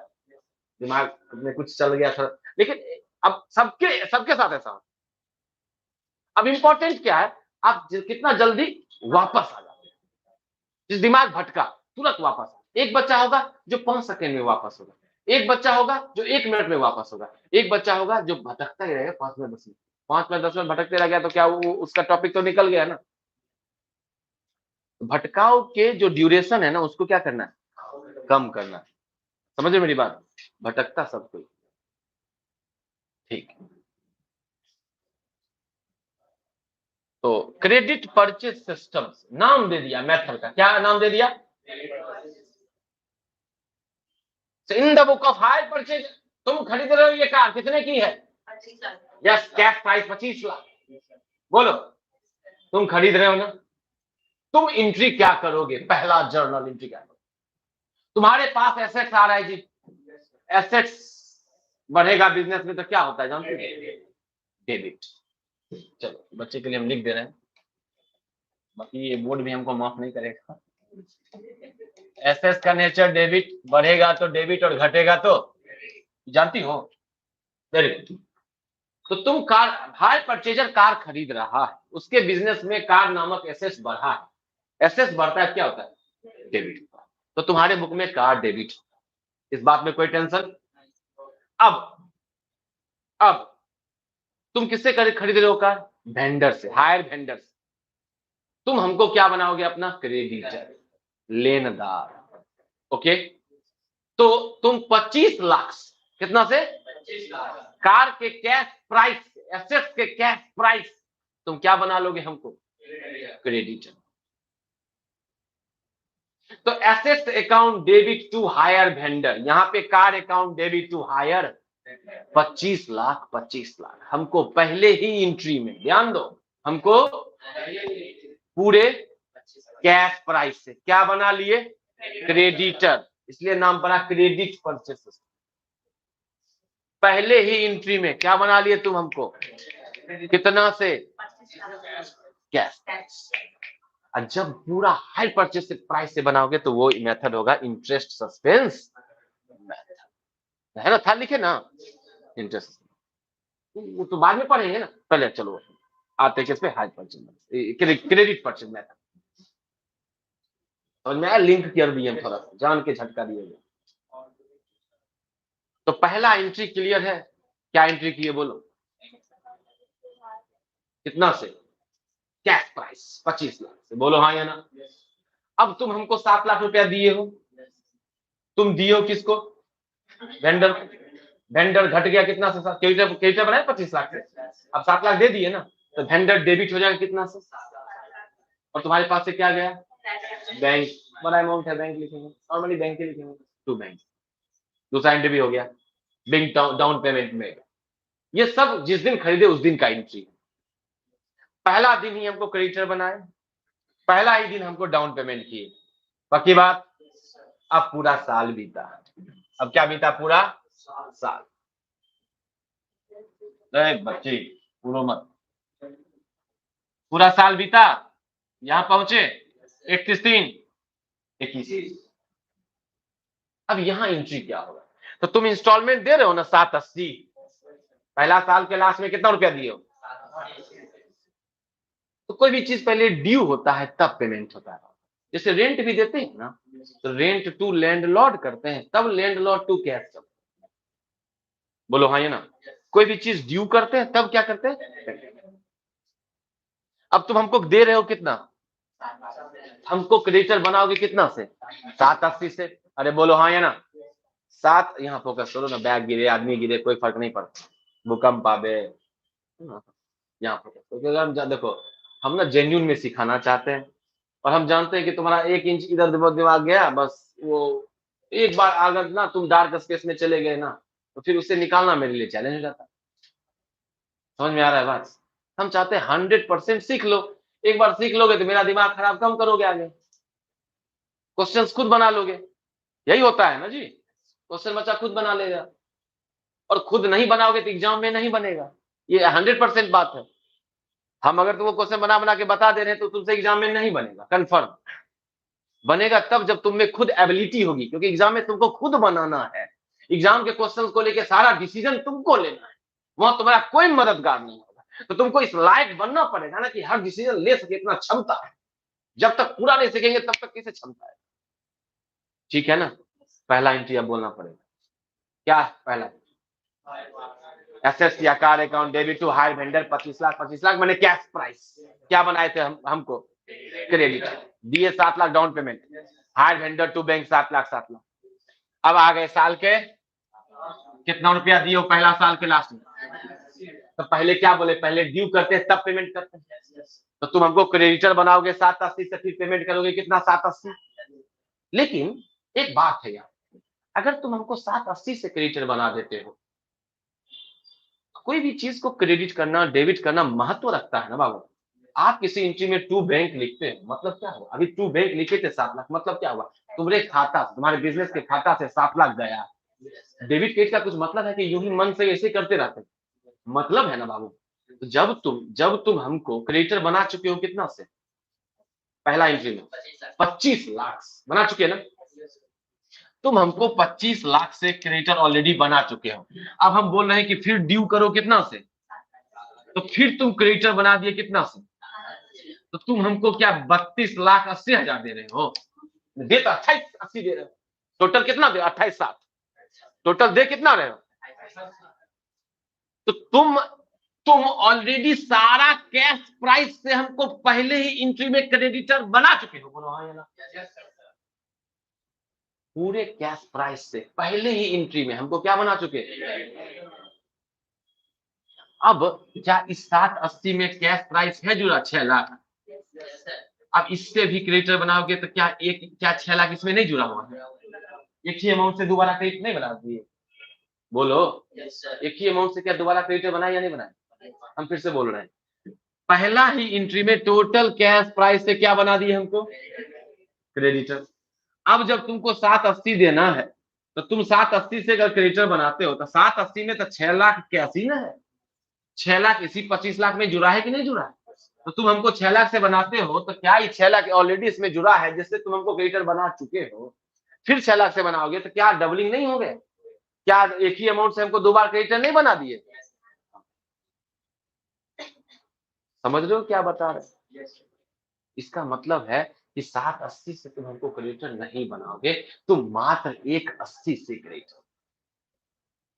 A: दिमाग में कुछ चल गया था। लेकिन अब सबके सबके साथ ऐसा हो। अब इंपॉर्टेंट क्या है, आप कितना जल्दी वापस आ जाते हैं। जिस दिमाग भटका तुरंत वापस आ, एक बच्चा होगा जो 5 सेकंड में वापस होगा, एक बच्चा होगा जो 1 मिनट में वापस होगा, एक बच्चा होगा जो भटकता ही रहेगा 5 मिनट 10 मिनट, 5 मिनट 10 मिनट भटकते रह गया तो क्या वो उसका टॉपिक तो निकल गया ना। भटकाव के जो ड्यूरेशन है ना उसको क्या करना है, कम करना है। समझ रहे मेरी बात, भटकता सब कोई। ठीक, तो क्रेडिट परचेज सिस्टम्स नाम दे दिया मेथड का, क्या नाम दे दिया, इन the book of hire purchase. तुम खरीद रहे हो ये कार, कितने की है, 25 lakh. Yes, cash price 25 lakh. बोलो, तुम खरीद रहे हो ना, तुम एंट्री क्या करोगे, पहला जर्नल एंट्री क्या करोगे। तुम्हारे पास एसेट्स आ रहा है जी, एसेट्स बढ़ेगा बिजनेस में तो क्या होता है जानते हैं, डेबिट। चलो बच्चे के लिए हम लिख दे रहे हैं, बाकी ये बोर्ड भी हमको माफ नहीं करेगा। एसेट्स का नेचर डेबिट, बढ़ेगा तो डेबिट और घटेगा तो, जानती हो, वेरी गुड। तो तुम कार, हायर परचेजर कार खरीद रहा है, उसके बिजनेस में कार नामक एसेट्स बढ़ा है। एसेट्स बढ़ता है क्या होता है, डेबिट। तो तुम्हारे बुक में कार डेबिट, इस बात में कोई टेंशन। अब तुम किससे खरीद रहे हो कार, वेंडर से, हायर वेंडर से। तुम हमको क्या बनाओगे, अपना क्रेडिटर, लेनदार। ओके, तो तुम 25 लाख, कितना से, 25 लाख कार के कैश प्राइस, एसेट्स के कैश प्राइस, तुम क्या बना लोगे हमको, क्रेडिटर। तो assets account debit to hire vendor, यहां पे car account debit to hire 25 lakh, 25 lakh हमको पहले ही एंट्री में, ध्यान दो, हमको पूरे कैश प्राइस से क्या बना लिए, क्रेडिटर, इसलिए नाम पड़ा क्रेडिट परचेस सिस्टम। पहले ही एंट्री में क्या बना लिए तुम हमको, कितना से, कैश। और जब पूरा हाई परचेस प्राइस से बनाओगे तो वो मेथड होगा इंटरेस्ट सस्पेंस मेथड, है ना, था लिखे ना, इंटरेस्ट, वो तो बाद में पढ़ेंगे ना, पहले चलो आते किस पे, high purchase, credit purchase method. समझ में आया, लिंक कर दिए थोड़ा सा, जान के झटका दिए। तो पहला एंट्री क्लियर है, क्या एंट्री किए बोलो, कितना से, कैश प्राइस 25 लाख से, बोलो हाँ या ना। अब तुम हमको 7 लाख रुपया दिए हो, तुम दिए हो किसको, वेंडर को। वेंडर घट गया कितना से, क्रेडिटर बनाए 25 लाख से, अब 7 लाख दे दिए ना, तो वेंडर डेबिट हो जाएगा कितना से, और तुम्हारे पास से क्या गया, बैंक, बड़ा अमाउंट है, बैंक लिखेंगे, नॉर्मली बैंक के लिखेंगे, टू बैंक, दूसरा एंट्री भी हो गया, बैंक डाउन पेमेंट में। ये सब जिस दिन खरीदे उस दिन का एंट्री, पहला दिन ही हमको क्रेडिटर बनाए, पहला ही दिन हमको डाउन पेमेंट किए, पक्की बात। अब पूरा साल बीता, अब क्या बीता, पूरा साल। बच्चे पूरा मत, पूरा साल बीता, यहां पहुंचे 31/3/21। अब यहां एंट्री क्या होगा, तो तुम इंस्टॉलमेंट दे रहे हो ना 780, पहला साल के लास्ट में कितना रुपया दिए हो, तो कोई भी चीज पहले ड्यू होता है तब पेमेंट होता है। जैसे रेंट भी देते हैं ना, तो रेंट टू लैंडलॉर्ड करते हैं तब लैंडलॉर्ड टू कैश चलता है, बोलो हाँ ये ना। कोई भी चीज ड्यू करते हैं तब क्या करते हैं। अब तुम हमको दे रहे हो कितना, हमको क्रेडिटर बनाओगे कितना से, 780 से, अरे बोलो हाँ या ना। 7, यहाँ फोकस करो ना, बैग गिरे, आदमी गिरे, कोई फर्क नहीं पड़ता, भूकंप आवे, यहाँ फोकस करो। देखो हम ना जेन्यून में सिखाना चाहते हैं, और हम जानते हैं कि तुम्हारा 1 इंच इधर दिमाग गया, बस वो एक बार अगर ना तुम डार्क स्पेस में चले गए ना, तो फिर उसे निकालना मेरे लिए चैलेंज हो जाता है। समझ में आ रहा है बात, हम चाहते हैं 100% सीख लो, एक बार सीख लोगे तो मेरा दिमाग खराब कम करोगे आगे। क्वेश्चंस खुद बना लोगे, यही होता है ना जी, क्वेश्चन बच्चा खुद बना लेगा, और खुद नहीं बनाओगे तो एग्जाम में नहीं बनेगा, ये 100% बात है। हम अगर तुमको क्वेश्चन बना बना के बता दे रहे हैं तो तुमसे एग्जाम में नहीं बनेगा, कंफर्म बनेगा तब जब तुम में खुद एबिलिटी होगी, क्योंकि एग्जाम में तुमको खुद बनाना है, एग्जाम के क्वेश्चन को लेके सारा डिसीजन तुमको लेना है, वहां तुम्हारा कोई मददगार नहीं होगा, तो तुमको इस लायक बनना पड़ेगा ना कि हर डिसीजन ले सके, इतना क्षमता है, जब तक पूरा नहीं सीखेंगे तब तक कैसे क्षमता है, ठीक है ना। पहला एंट्री अब बोलना पड़ेगा, क्या पहला, एसेट्स या car account debit to hire vendor 25 lakh, 25 lakh मैंने कैश प्राइस क्या बनाए थे हमको, क्रेडिट दिए 7 lakh down payment, hire vendor to bank 7 lakh 7 lakh. अब आ गए साल के कितना रुपया दिए पहला साल के लास्ट में, तो पहले क्या बोले, पहले ड्यू करते हैं तब पेमेंट करते हैं, तो तुम हमको क्रेडिटर बनाओगे 780 से, फिर पेमेंट करोगे कितना 780। लेकिन एक बात है यार, अगर तुम हमको 780 से क्रेडिटर बना देते हो, कोई भी चीज को क्रेडिट करना डेबिट करना महत्व रखता है ना बाबू। आप किसी एंट्री में टू बैंक लिखते हैं, मतलब क्या हुआ, अभी टू बैंक लिखे थे 7 लाख, मतलब क्या हुआ, तुम्हारे खाता तुम्हारे बिजनेस के खाता से 7 लाख गया। डेबिट क्रेडिट का कुछ मतलब है कि यूं ही मन से ऐसे करते रहते, मतलब है ना बाबू। तो जब तुम हमको क्रेडिटर बना चुके हो कितना से, पहला एंट्री में 25 लाख बना चुके हैं ना, तुम हमको 25 लाख से क्रेडिटर ऑलरेडी बना चुके हो, अब हम बोल रहे हैं कि फिर ड्यू करो कितना से, तो फिर तुम क्रेडिटर बना दिए कितना से, तो तुम हमको क्या 32 लाख 80 हजार दे रहे हो, दे तो 28 80 दे रहे हो, टोटल कितना दे 28 7, टोटल दे कितना रहे हो, तो तुम ऑलरेडी सारा कैश प्राइस से हमको पहले ही एंट्री में क्रेडिटर बना चुके हो, बोलो हाँ या ना, पूरे कैश प्राइस से पहले ही एंट्री में हमको क्या बना चुके। अब क्या इस 780 में कैश प्राइस है जुड़ा 6 लाख, अब इससे भी क्रेडिटर बनाओगे तो क्या 6 लाख इसमें नहीं जुड़ा हुआ है, एक ही अमाउंट से दोबारा क्रेडिट नहीं बना दिए, बोलो एक ही अमाउंट से क्या दोबारा क्रेडिटर बनाए या नहीं बनाए, हम फिर से बोल रहे हैं, पहला ही एंट्री में टोटल कैश प्राइस से क्या बना दिए हमको, क्रेडिटर। अब जब तुमको 780 देना है, तो तुम 780 से अगर क्रेडिटर बनाते हो तो 780 में तो 6 लाख कैसी ना है, 6 लाख इसी 25 लाख में जुड़ा है कि नहीं जुड़ा है, तो तुम हमको 6 लाख से बनाते हो तो क्या ये 6 लाख ऑलरेडी इसमें जुड़ा है जिससे तुम हमको क्रेडिटर बना चुके हो, फिर 6 लाख से बनाओगे तो क्या डबलिंग नहीं हो गए, क्या एक ही अमाउंट से हमको 2 बार क्रेडिटर नहीं बना दिए, समझ रहे हो क्या बता रहे, इसका मतलब है कि 780 से तुम हमको क्रेडिटर नहीं बनाओगे, तुम मात्र 180 से क्रेडिटर,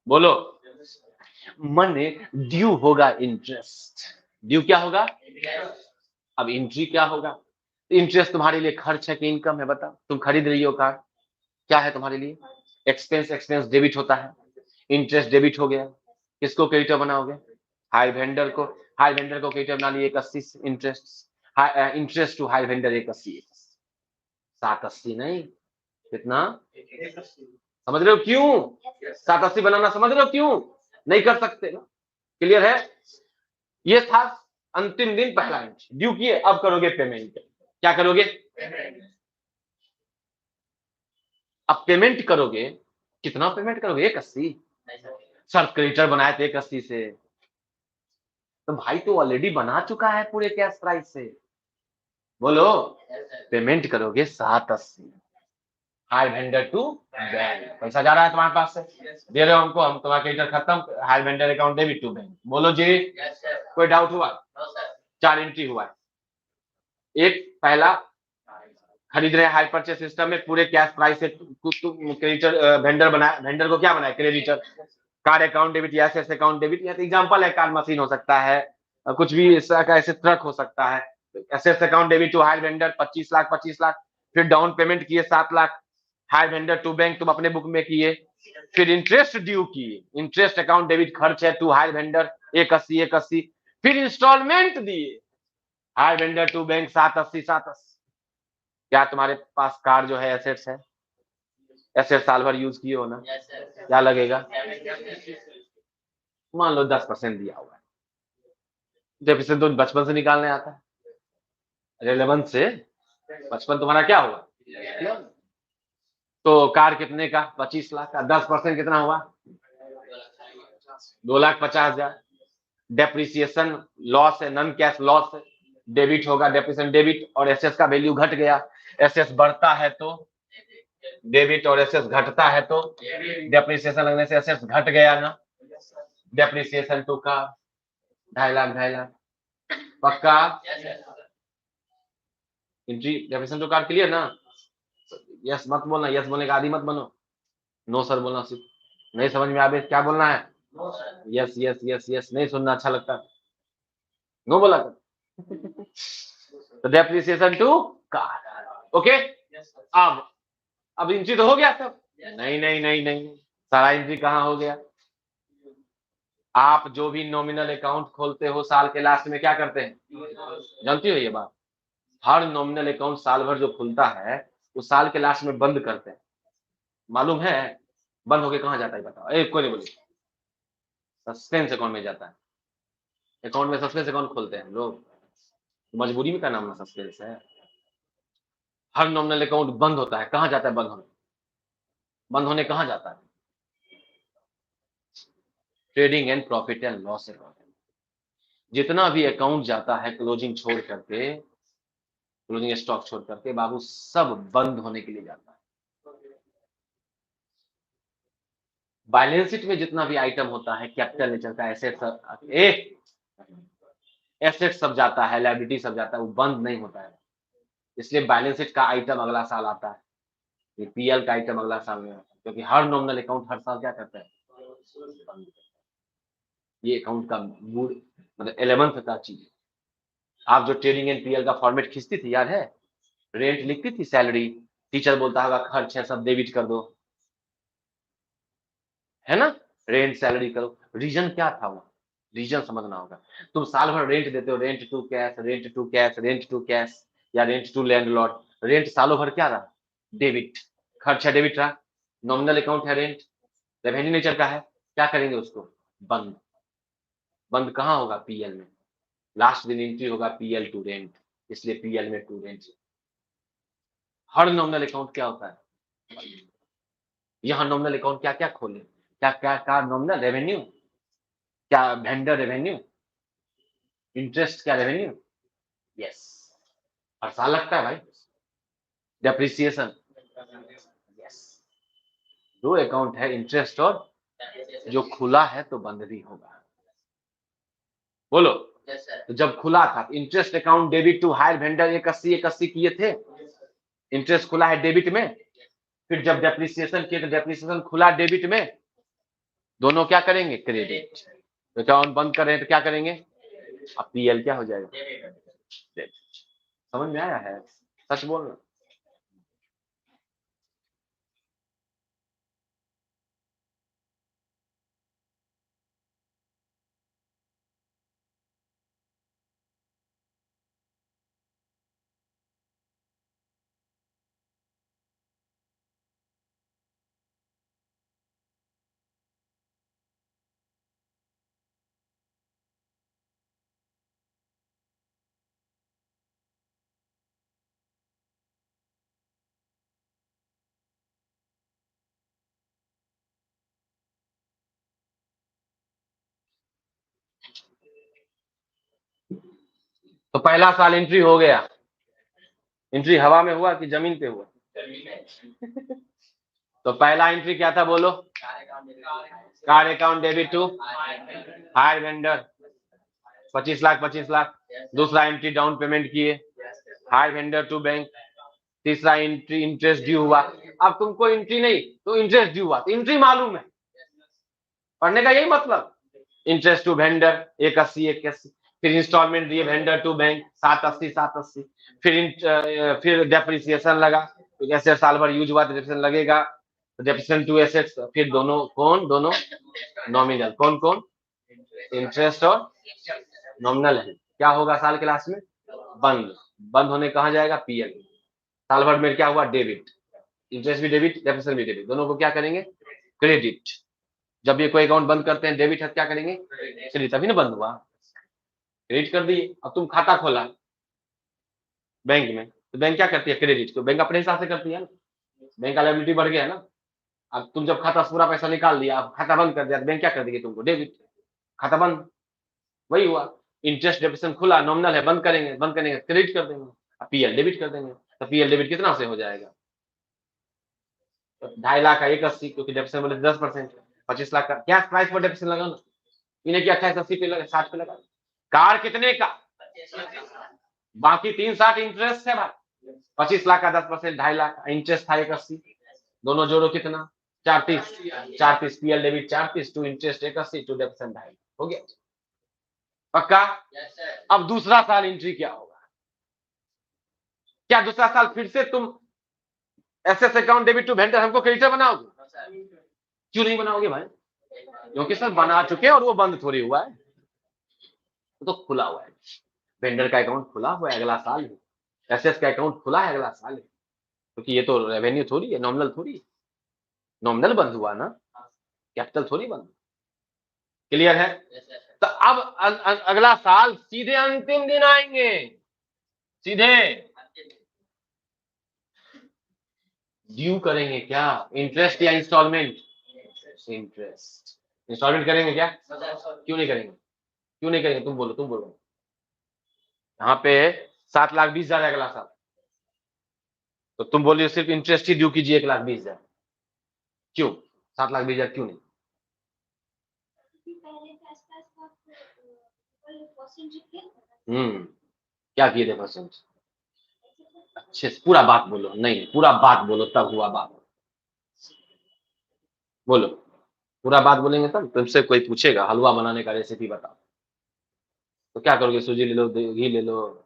A: बोलो मने ड्यू होगा इंटरेस्ट, ड्यू क्या होगा, अब एंट्री क्या होगा, इंटरेस्ट तुम्हारे लिए खर्च है कि इनकम है, बताओ, तुम खरीद रही हो कार, क्या है तुम्हारे लिए, एक्सपेंस डेबिट होता है, इंटरेस्ट डेबिट हो गया, किसको क्रेडिटर बनाओगे, हाई वेंडर को, क्रेडिटर बना लिए 180 इंटरेस्ट टू हाई वेंडर 180, 780 नहीं, कितना, समझ रहे हो क्यों 780 बनाना, समझ रहे हो क्यों नहीं कर सकते ना, क्लियर है। ये था अंतिम दिन पहला एंट्री, ड्यू किए, अब करोगे पेमेंट, क्या करोगे, अब पेमेंट करोगे, कितना पेमेंट करोगे 180, सर क्रेडिटर बनाए थे 180 से, तो भाई तो ऑलरेडी बना चुका है पूरे कैश प्राइस से, बोलो पेमेंट करोगे 780, हाई वेंडर टू बैंक, पैसा जा रहा है तुम्हारे पास से, दे रहे हो हमको, हम तुम्हारा क्रेडिटर खत्म, hire vendor account debit to bank, बोलो जी कोई डाउट हुआ, 4 एंट्री हुआ है, एक पहला खरीद रहे हाई परचेस सिस्टम में पूरे कैश प्राइस से क्रेडिटर वेंडर बनाया, वेंडर को क्या बनाया क्रेडिटर, कार अकाउंट डेबिट या एसेट्स अकाउंट डेबिट, या तो एग्जांपल है कार मशीन हो सकता है, कुछ भी ऐसे ट्रक हो सकता है, assets account debit to hire vendor 25 lakh 25 lakh, फिर डाउन पेमेंट किए 7 lakh, hire vendor to bank तुम अपने बुक में किए, फिर इंटरेस्ट ड्यू किए, इंटरेस्ट अकाउंट डेबिट खर्च है टू हायर वेंडर 180, फिर इंस्टॉलमेंट दिए हायर वेंडर टू बैंक 780। क्या तुम्हारे पास कार जो है एसेट्स है, एसेट साल भर यूज किए हो ना, क्या लगेगा, मान लो 10% दिया हुआ है, जब इसे तो बचपन से निकालने आता है, 11 से 55 तुम्हारा क्या होगा, तो कार कितने का? 25 लाख का 10% कितना हुआ? 2,50,000। डेप्रिसिएशन लॉस है, नॉन कैश लॉस है, डेबिट होगा, डेप्रिसिएशन डेबिट, और एसेस का वैल्यू घट गया। एसेस बढ़ता है तो डेबिट, और एसेस घटता है तो डेप्रिसिएशन लगने से एसेस घट गया ना। डेप्रिसिएशन टू का 2.5 लाख 2.5 लाख पक्का। Entry depreciation to car clear ना? यस मत बोलना, यस बोलने का आदि मत बनो, नो सर बोलना सिर्फ। नहीं समझ में आवे क्या बोलना है? यस यस यस यस, नहीं सुनना अच्छा लगता, नो बोला कर। तो डेप्रिसिएशन टू कार, ओके। अब एंट्री तो हो गया सब? नहीं नहीं नहीं नहीं, सारा एंट्री कहाँ हो गया? आप जो भी नॉमिनल अकाउंट खोलते हो साल के लास्ट में क्या करते हैं? जानती हो ये बात? हर नॉमिनल अकाउंट साल भर जो खुलता है वो साल के लास्ट में बंद करते हैं, मालूम है? बंद होके कहाँ जाता है बताओ? कोई नहीं बोले। सस्पेंस अकाउंट में जाता है। अकाउंट में सस्पेंस अकाउंट खोलते हैं लोग, मजबूरी में का नाम ना सस्पेंस है। हर नॉमिनल अकाउंट बंद होता है, कहाँ जाता है बंद होने? बंद होने कहाँ जाता है? Trading and profit and loss account. जितना भी अकाउंट जाता है क्लोजिंग छोड़ करके, क्लोजिंग स्टॉक छोड़ करके बाबू, सब बंद होने के लिए जाता है। बैलेंस शीट में जितना भी आइटम होता है कैपिटल नेचर का, एसेट सब जाता है, लायबिलिटी सब जाता है, वो बंद नहीं होता है। इसलिए बैलेंस शीट का आइटम अगला साल आता है, ये पीएल का आइटम अगला साल में आता है, क्योंकि हर नॉमिनल अकाउंट हर साल क्या करता है? ये अकाउंट का मूड मतलब 11th का चीज। आप जो ट्रेडिंग एंड पीएल का फॉर्मेट खींचती थी याद है? रेंट लिखती थी, सैलरी, टीचर बोलता होगा खर्च है सब डेबिट कर दो, है ना? रेंट सैलरी करो, रीजन क्या था वो? रीजन समझना होगा। तुम साल भर रेंट देते हो, rent to cash, rent to cash, rent to cash, या रेंट टू लैंडलॉर्ड। रेंट सालों भर क्या रहा? डेबिट, खर्च है डेबिट रहा। नॉमिनल अकाउंट है रेंट, रेवेन्यू नेचर का है, क्या करेंगे उसको? बंद। बंद कहाँ होगा? पीएल में। लास्ट दिन एंट्री होगा पीएल टू रेंट, इसलिए पीएल में टू रेंट। हर नॉमिनल अकाउंट क्या होता है? यहाँ नॉमिनल अकाउंट क्या क्या खोले? क्या क्या क्या नॉमिनल रेवेन्यू, क्या वेंडर रेवेन्यू, इंटरेस्ट क्या रेवेन्यू, यस। हर साल लगता है भाई। Depreciation, yes. दो अकाउंट है, इंटरेस्ट और जो खुला है तो बंद भी होगा। बोलो। तो जब खुला था interest account debit to hire vendor 81 किए थे, इंटरेस्ट खुला है डेबिट में। फिर जब डेप्रिसिएशन किए तो डेप्रिसिएशन खुला डेबिट में, दोनों क्या करेंगे? क्रेडिट। तो अकाउंट बंद कर रहे हैं तो क्या करेंगे? अब पीएल क्या हो जाएगा? समझ में आया है? सच बोलना। तो पहला साल एंट्री हो गया, एंट्री हवा में हुआ कि जमीन पे हुआ? तो पहला एंट्री क्या था बोलो? Car account debit to hire vendor 25 lakh 25 lakh. दूसरा एंट्री डाउन पेमेंट किए, हायर वेंडर टू बैंक। तीसरा एंट्री इंटरेस्ट ड्यू हुआ। अब तुमको एंट्री नहीं तो इंटरेस्ट ड्यू हुआ, तो एंट्री मालूम है, पढ़ने का यही मतलब। इंटरेस्ट टू वेंडर 81 फिर इंस्टॉलमेंट दिए वेंडर टू बैंक 780 फिर डेप्रिसिएशन लगा, तो जैसे साल भर यूज हुआ तो डेप्रिसिएशन लगेगा, तो डेप्रिसिएशन टू एसेट्स। फिर दोनों कौन? दोनों नॉमिनल। कौन कौन? इंटरेस्ट और नॉमिनल है। क्या होगा साल के लास्ट में? बंद। बंद होने कहाँ जाएगा? पीएल। साल भर में क्या हुआ? डेबिट, इंटरेस्ट भी डेबिट, डेप्रिसिएशन भी डेबिट, दोनों को क्या करेंगे? क्रेडिट। जब ये कोई अकाउंट बंद करते हैं डेबिट है, क्या करेंगे? चलिए तभी ना बंद हुआ, क्रेडिट कर दिए। अब तुम खाता खोला बैंक में, तो बैंक क्या करती है? क्रेडिट। तो बैंक अपने हिसाब से करती है ना, बैंक का लायबिलिटी बढ़ गया ना। अब तुम जब खाता से पूरा पैसा निकाल लिया, अब खाता बंद कर दिया, बैंक क्या कर देगी तुमको? डेबिट, खाता बंद। वही हुआ, इंटरेस्ट डेबिशन खुला, नॉमिनल है, बंद करेंगे, बंद करेंगे क्रेडिट कर देंगे, पीएल डेबिट कर देंगे। तो पीएल डेबिट कितना से हो जाएगा? 2.5 लाख का 180, क्योंकि डेबिशन बोले 10%, 25 लाख का क्या प्राइस पर डेबिशन लगा ना। इन्हें क्या 2880 पे लगा, 60 पे लगा। कार कितने का? बाकी 360 इंटरेस्ट है भाई। 25 लाख का 10%, 2.5 लाख इंटरेस्ट था 180, दोनों जोड़ो कितना? 34, 34 PL debit 34, to interest 180, to डेबिशन 2.5 हो गया। पक्का? अब दूसरा साल एंट्री क्या होगा? क्या दूसरा साल फिर से तुम एसएस अकाउंट डेबिट टू वेंडर हमको क्रेडिटर बनाओगे? क्यों नहीं बनाओगे भाई? क्योंकि सर बना चुके हैं और वो बंद थोड़ी हुआ है, तो खुला हुआ है। वेंडर का अकाउंट खुला हुआ है, अगला साल है। एसएस का अकाउंट खुला है, अगला साल है, क्योंकि ये तो रेवेन्यू थोड़ी है, नॉमिनल थोड़ी है। नॉमिनल बंद हुआ ना, कैपिटल थोड़ी बंद। क्लियर है? तो अब अगला साल सीधे अंतिम दिन आएंगे, सीधे ड्यू करेंगे। क्या इंटरेस्ट या इंस्टॉलमेंट? इंटरेस्ट। इंस्टॉलमेंट करेंगे क्या? क्यों नहीं करेंगे? क्यों नहीं करेंगे? तुम बोलो, तुम बोलो। यहाँ पे 7,20,000 है अगला साल, तो तुम बोलिए सिर्फ इंटरेस्ट ही ड्यू कीजिए 1,20,000। क्यों 7,20,000 क्यों नहीं? क्या किए थे परसेंट? अच्छे से पूरा बात बोलो, नहीं पूरा बात बोलो तब हुआ बात। बोलो, पूरा बात बोलेंगे तब। तुमसे कोई पूछेगा हलवा बनाने का रेसिपी बताओ, तो क्या करोगे? सूजी ले लो, घी ले लो,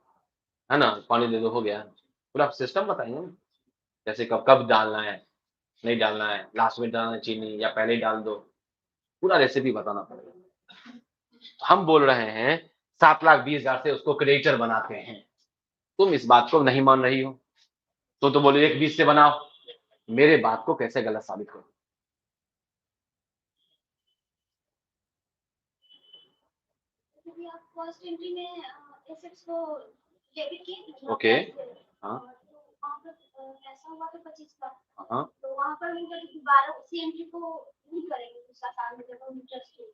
A: है ना, पानी ले लो, हो गया। पूरा सिस्टम बताएंगे ना, जैसे कब कब डालना है, नहीं डालना है, लास्ट में डालना है चीनी या पहले ही डाल दो, पूरा रेसिपी बताना पड़ेगा। हम बोल रहे हैं 7,20,000 से उसको क्रेडिटर बनाते हैं, तुम इस बात को नहीं मान रही हो, तो बोलो 1,20 से बनाओ। मेरे बात को कैसे गलत साबित करो? ओके, हाँ, हाँ,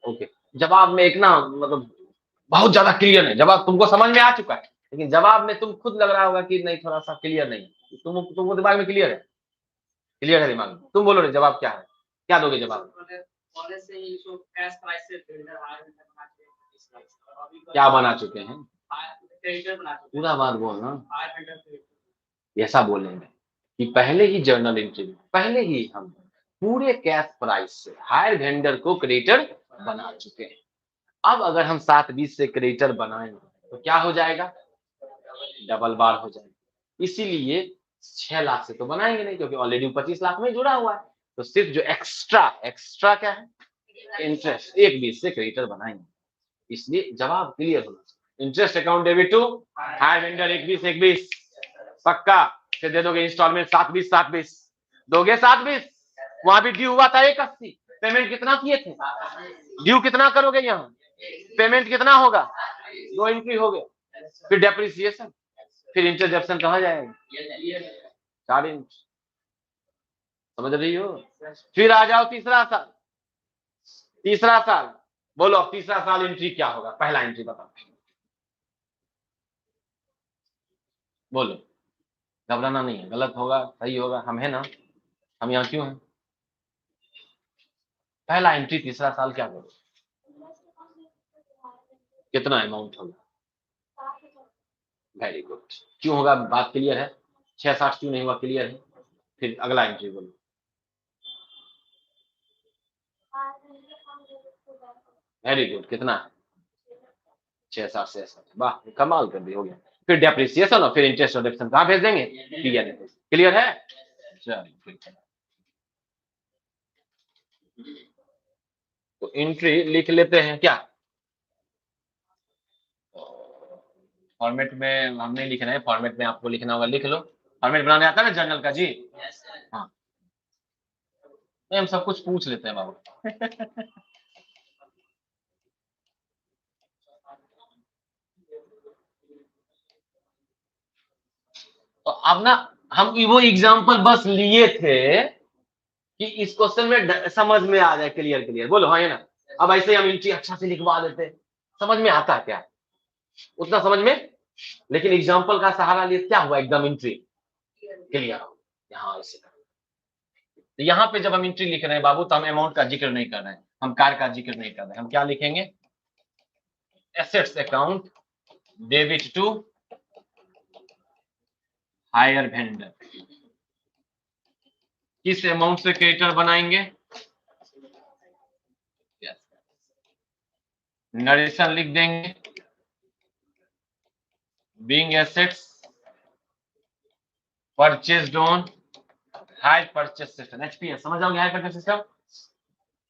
A: ओके। जवाब में एक ना मतलब बहुत ज्यादा क्लियर है, जवाब तुमको समझ में आ चुका है, लेकिन जवाब में तुम खुद लग रहा होगा कि नहीं थोड़ा सा क्लियर नहीं। तुमको दिमाग में क्लियर है? क्लियर है दिमाग में? तुम बोलो रे जवाब क्या है, क्या दोगे जवाब? क्या बना चुके हैं? पूरा बात बोलना, ऐसा बोलेंगे कि पहले ही जर्नल एंट्री में पहले ही हम पूरे कैश प्राइस से हायर वेंडर को क्रेडिटर बना चुके हैं। अब अगर हम 7,20 से क्रेडिटर बनाएंगे तो क्या हो जाएगा? डबल बार हो जाएगा। इसीलिए 6 लाख से तो बनाएंगे नहीं, क्योंकि ऑलरेडी 25 लाख में जुड़ा हुआ है। तो सिर्फ जो एक्स्ट्रा क्या है? इंटरेस्ट 1,20 से क्रेडिटर बनाएंगे। इसलिए जवाब क्लियर होना चाहिए। Interest account debit to hire vendor 1,20 पक्का। फिर दे दोगे इंस्टॉलमेंट 7,20 दोगे 7,20। वहां भी ड्यू हुआ था 1,80, पेमेंट कितना किए थे? ड्यू कितना करोगे यहाँ? पेमेंट कितना होगा? 2 एंट्री हो गए, फिर डेप्रिसिएशन, फिर इंटरजेप्शन कहा जाएगा 4 इंच। समझ रही हो? फिर आ जाओ तीसरा साल। तीसरा साल बोलो, अब तीसरा साल एंट्री क्या होगा? पहला एंट्री बताओ, बोलो। घबराना नहीं है, गलत होगा सही होगा, हम है ना, हम यहाँ क्यों हैं? पहला एंट्री तीसरा साल क्या करो? कितना अमाउंट होगा? Very good. क्यों होगा? बात क्लियर है? 6-7 क्यों नहीं हुआ? क्लियर है? फिर अगला एंट्री बोलो। Very good. कितना? 6-7 से 7। वाह, कमाल कर दी, हो गया। फिर डेप्रिसिएशन और फिर इंटरेस्ट और डिडक्शन कहाँ भेज देंगे? क्लियर है? चलिए, तो एंट्री लिख लेते हैं क्या? फॉर्मेट में हम नहीं लिख रहे हैं, फॉर्मेट में आपको लिखना होगा, लिख लो। फॉर्मेट बनाने आता है ना जर्नल का जी? हाँ, तो हम सब कुछ पूछ लेते हैं बाबू। तो अब ना हम वो एग्जाम्पल बस लिए थे कि इस क्वेश्चन में समझ में आ जाए, क्लियर क्लियर बोलो हाँ या ना। अब ऐसे हम एंट्री अच्छा से लिखवा देते, समझ में आता है क्या उतना समझ में, लेकिन एग्जाम्पल का सहारा लिए क्या हुआ, एकदम एंट्री क्लियर हो। यहाँ ऐसे तो यहाँ पे जब हम एंट्री लिख रहे हैं बाबू, तो हम अमाउंट का जिक्र नहीं कर रहे हैं, हम कार का जिक्र नहीं कर रहे हैं, हम क्या लिखेंगे, assets account debit to hire vendor. किस अमाउंट से क्रेडिटर बनाएंगे, नरेशन लिख देंगे, being assets purchased on hire purchase system, HPS, समझ आओगे हायर परचेज सिस्टम।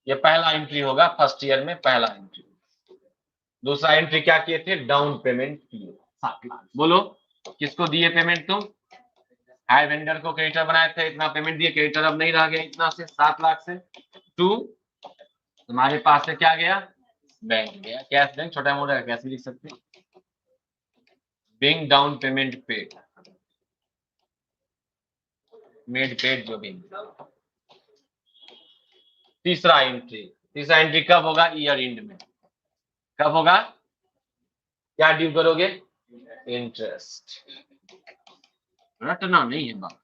A: ये पहला एंट्री होगा फर्स्ट ईयर में, पहला एंट्री। दूसरा एंट्री क्या किए थे, डाउन पेमेंट किए 7 लाख। बोलो किसको दिए पेमेंट तुम, हायर वेंडर को क्रेडिटर बनाए थे, इतना पेमेंट दिए, क्रेडिटर अब नहीं रह गया इतना से 7 लाख से, टू तुम्हारे पास से क्या गया, बैंक गया, कैश बैंक छोटा मोटा कैश भी लिख सकते हैं, being down payment paid, made paid जो भी। तीसरा एंट्री कब होगा, ईयर एंड में। कब होगा, क्या ड्यू करोगे, इंटरेस्ट। रटना नहीं है बात,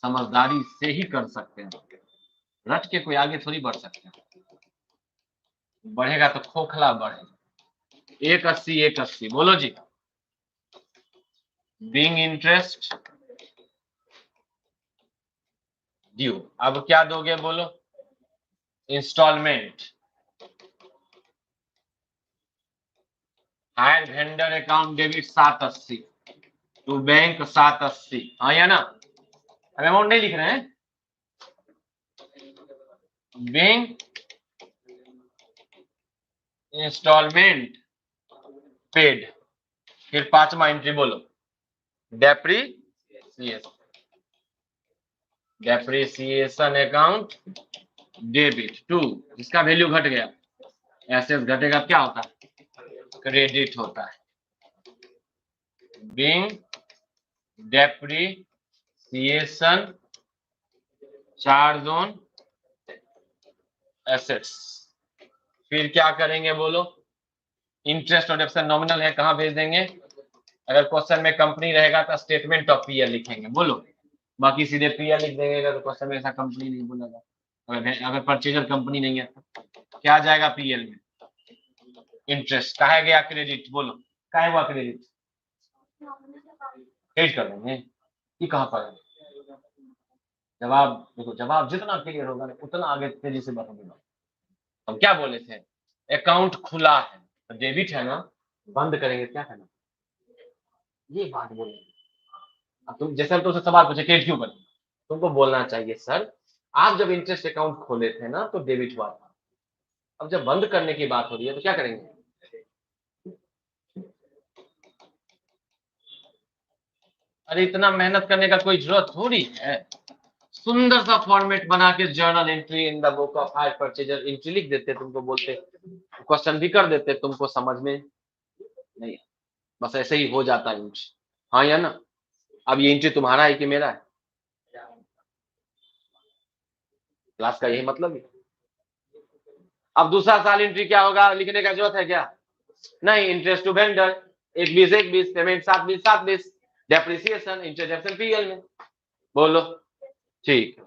A: समझदारी से ही कर सकते हैं, रट के कोई आगे थोड़ी बढ़ सकते हैं, बढ़ेगा तो खोखला बढ़ेगा। 180 180 बोलो जी, बीइंग इंटरेस्ट ड्यू। अब क्या दोगे बोलो, instalment, hire vendor account debit 780 to bank 780, हाँ या ना, अब अमाउंट नहीं लिख रहे हैं, बैंक इंस्टॉलमेंट पेड। फिर पांचवा एंट्री बोलो, डेप्रीसिएशन अकाउंट डेबिट टू, इसका वैल्यू घट गया, एसेट घटेगा क्या होता है, क्रेडिट होता है, being depreciation charge on assets. फिर क्या करेंगे बोलो, इंटरेस्ट और डेप्शन नॉमिनल है, कहां भेज देंगे, अगर क्वेश्चन में कंपनी रहेगा तो स्टेटमेंट ऑफ पीएल लिखेंगे, बोलो, बाकी सीधे पीएल लिख देंगे, अगर क्वेश्चन में ऐसा कंपनी नहीं बोलेगा, अगर परचेजर कंपनी नहीं है तो क्या जाएगा पीएल में, इंटरेस्ट। कहा गया क्रेडिट, बोलो कहा हुआ क्रेडिट, क्रेडिट कर देंगे, ये कहां पर है, जवाब देखो, जवाब जितना क्लियर होगा उतना आगे तेजी से बढ़ोगे। हम क्या बोले थे, अकाउंट खुला है तो डेबिट है ना, बंद करेंगे क्या करना, ये बात बोले। अब तुम जैसे हम तुमसे सवाल पूछे क्रेडिट क्यों करें, तुमको बोलना चाहिए सर आप जब इंटरेस्ट अकाउंट खोले थे ना तो डेबिट हुआ था, अब जब बंद करने की बात हो रही है तो क्या करेंगे, अरे इतना मेहनत करने का कोई जरूरत थोड़ी है, सुंदर सा फॉर्मेट बना के journal entry in the book of hire purchaser entry लिख देते, तुमको बोलते क्वेश्चन भी कर देते, तुमको समझ में नहीं, बस ऐसे ही हो जाता है एंट्री, हाँ या ना। अब ये एंट्री तुम्हारा है कि मेरा है, क्लास का यही मतलब है। अब दूसरा साल एंट्री क्या होगा, लिखने का जरूरत है क्या, नहीं, interest to vendor 1/20 payment 7/20 depreciation interest PL में, बोलो ठीक।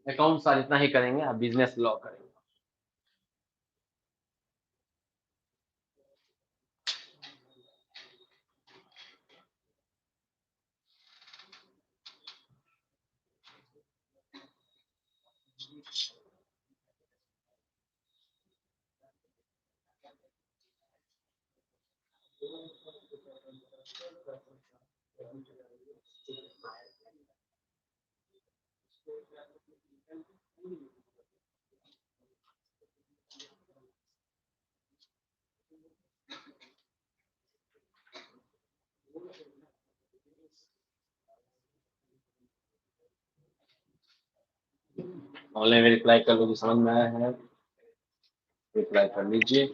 A: अकाउंट साल इतना ही करेंगे, अब बिजनेस लॉ करेंगे। ऑनलाइन में रिप्लाई कर लो, समझ में आया है रिप्लाई कर लीजिए।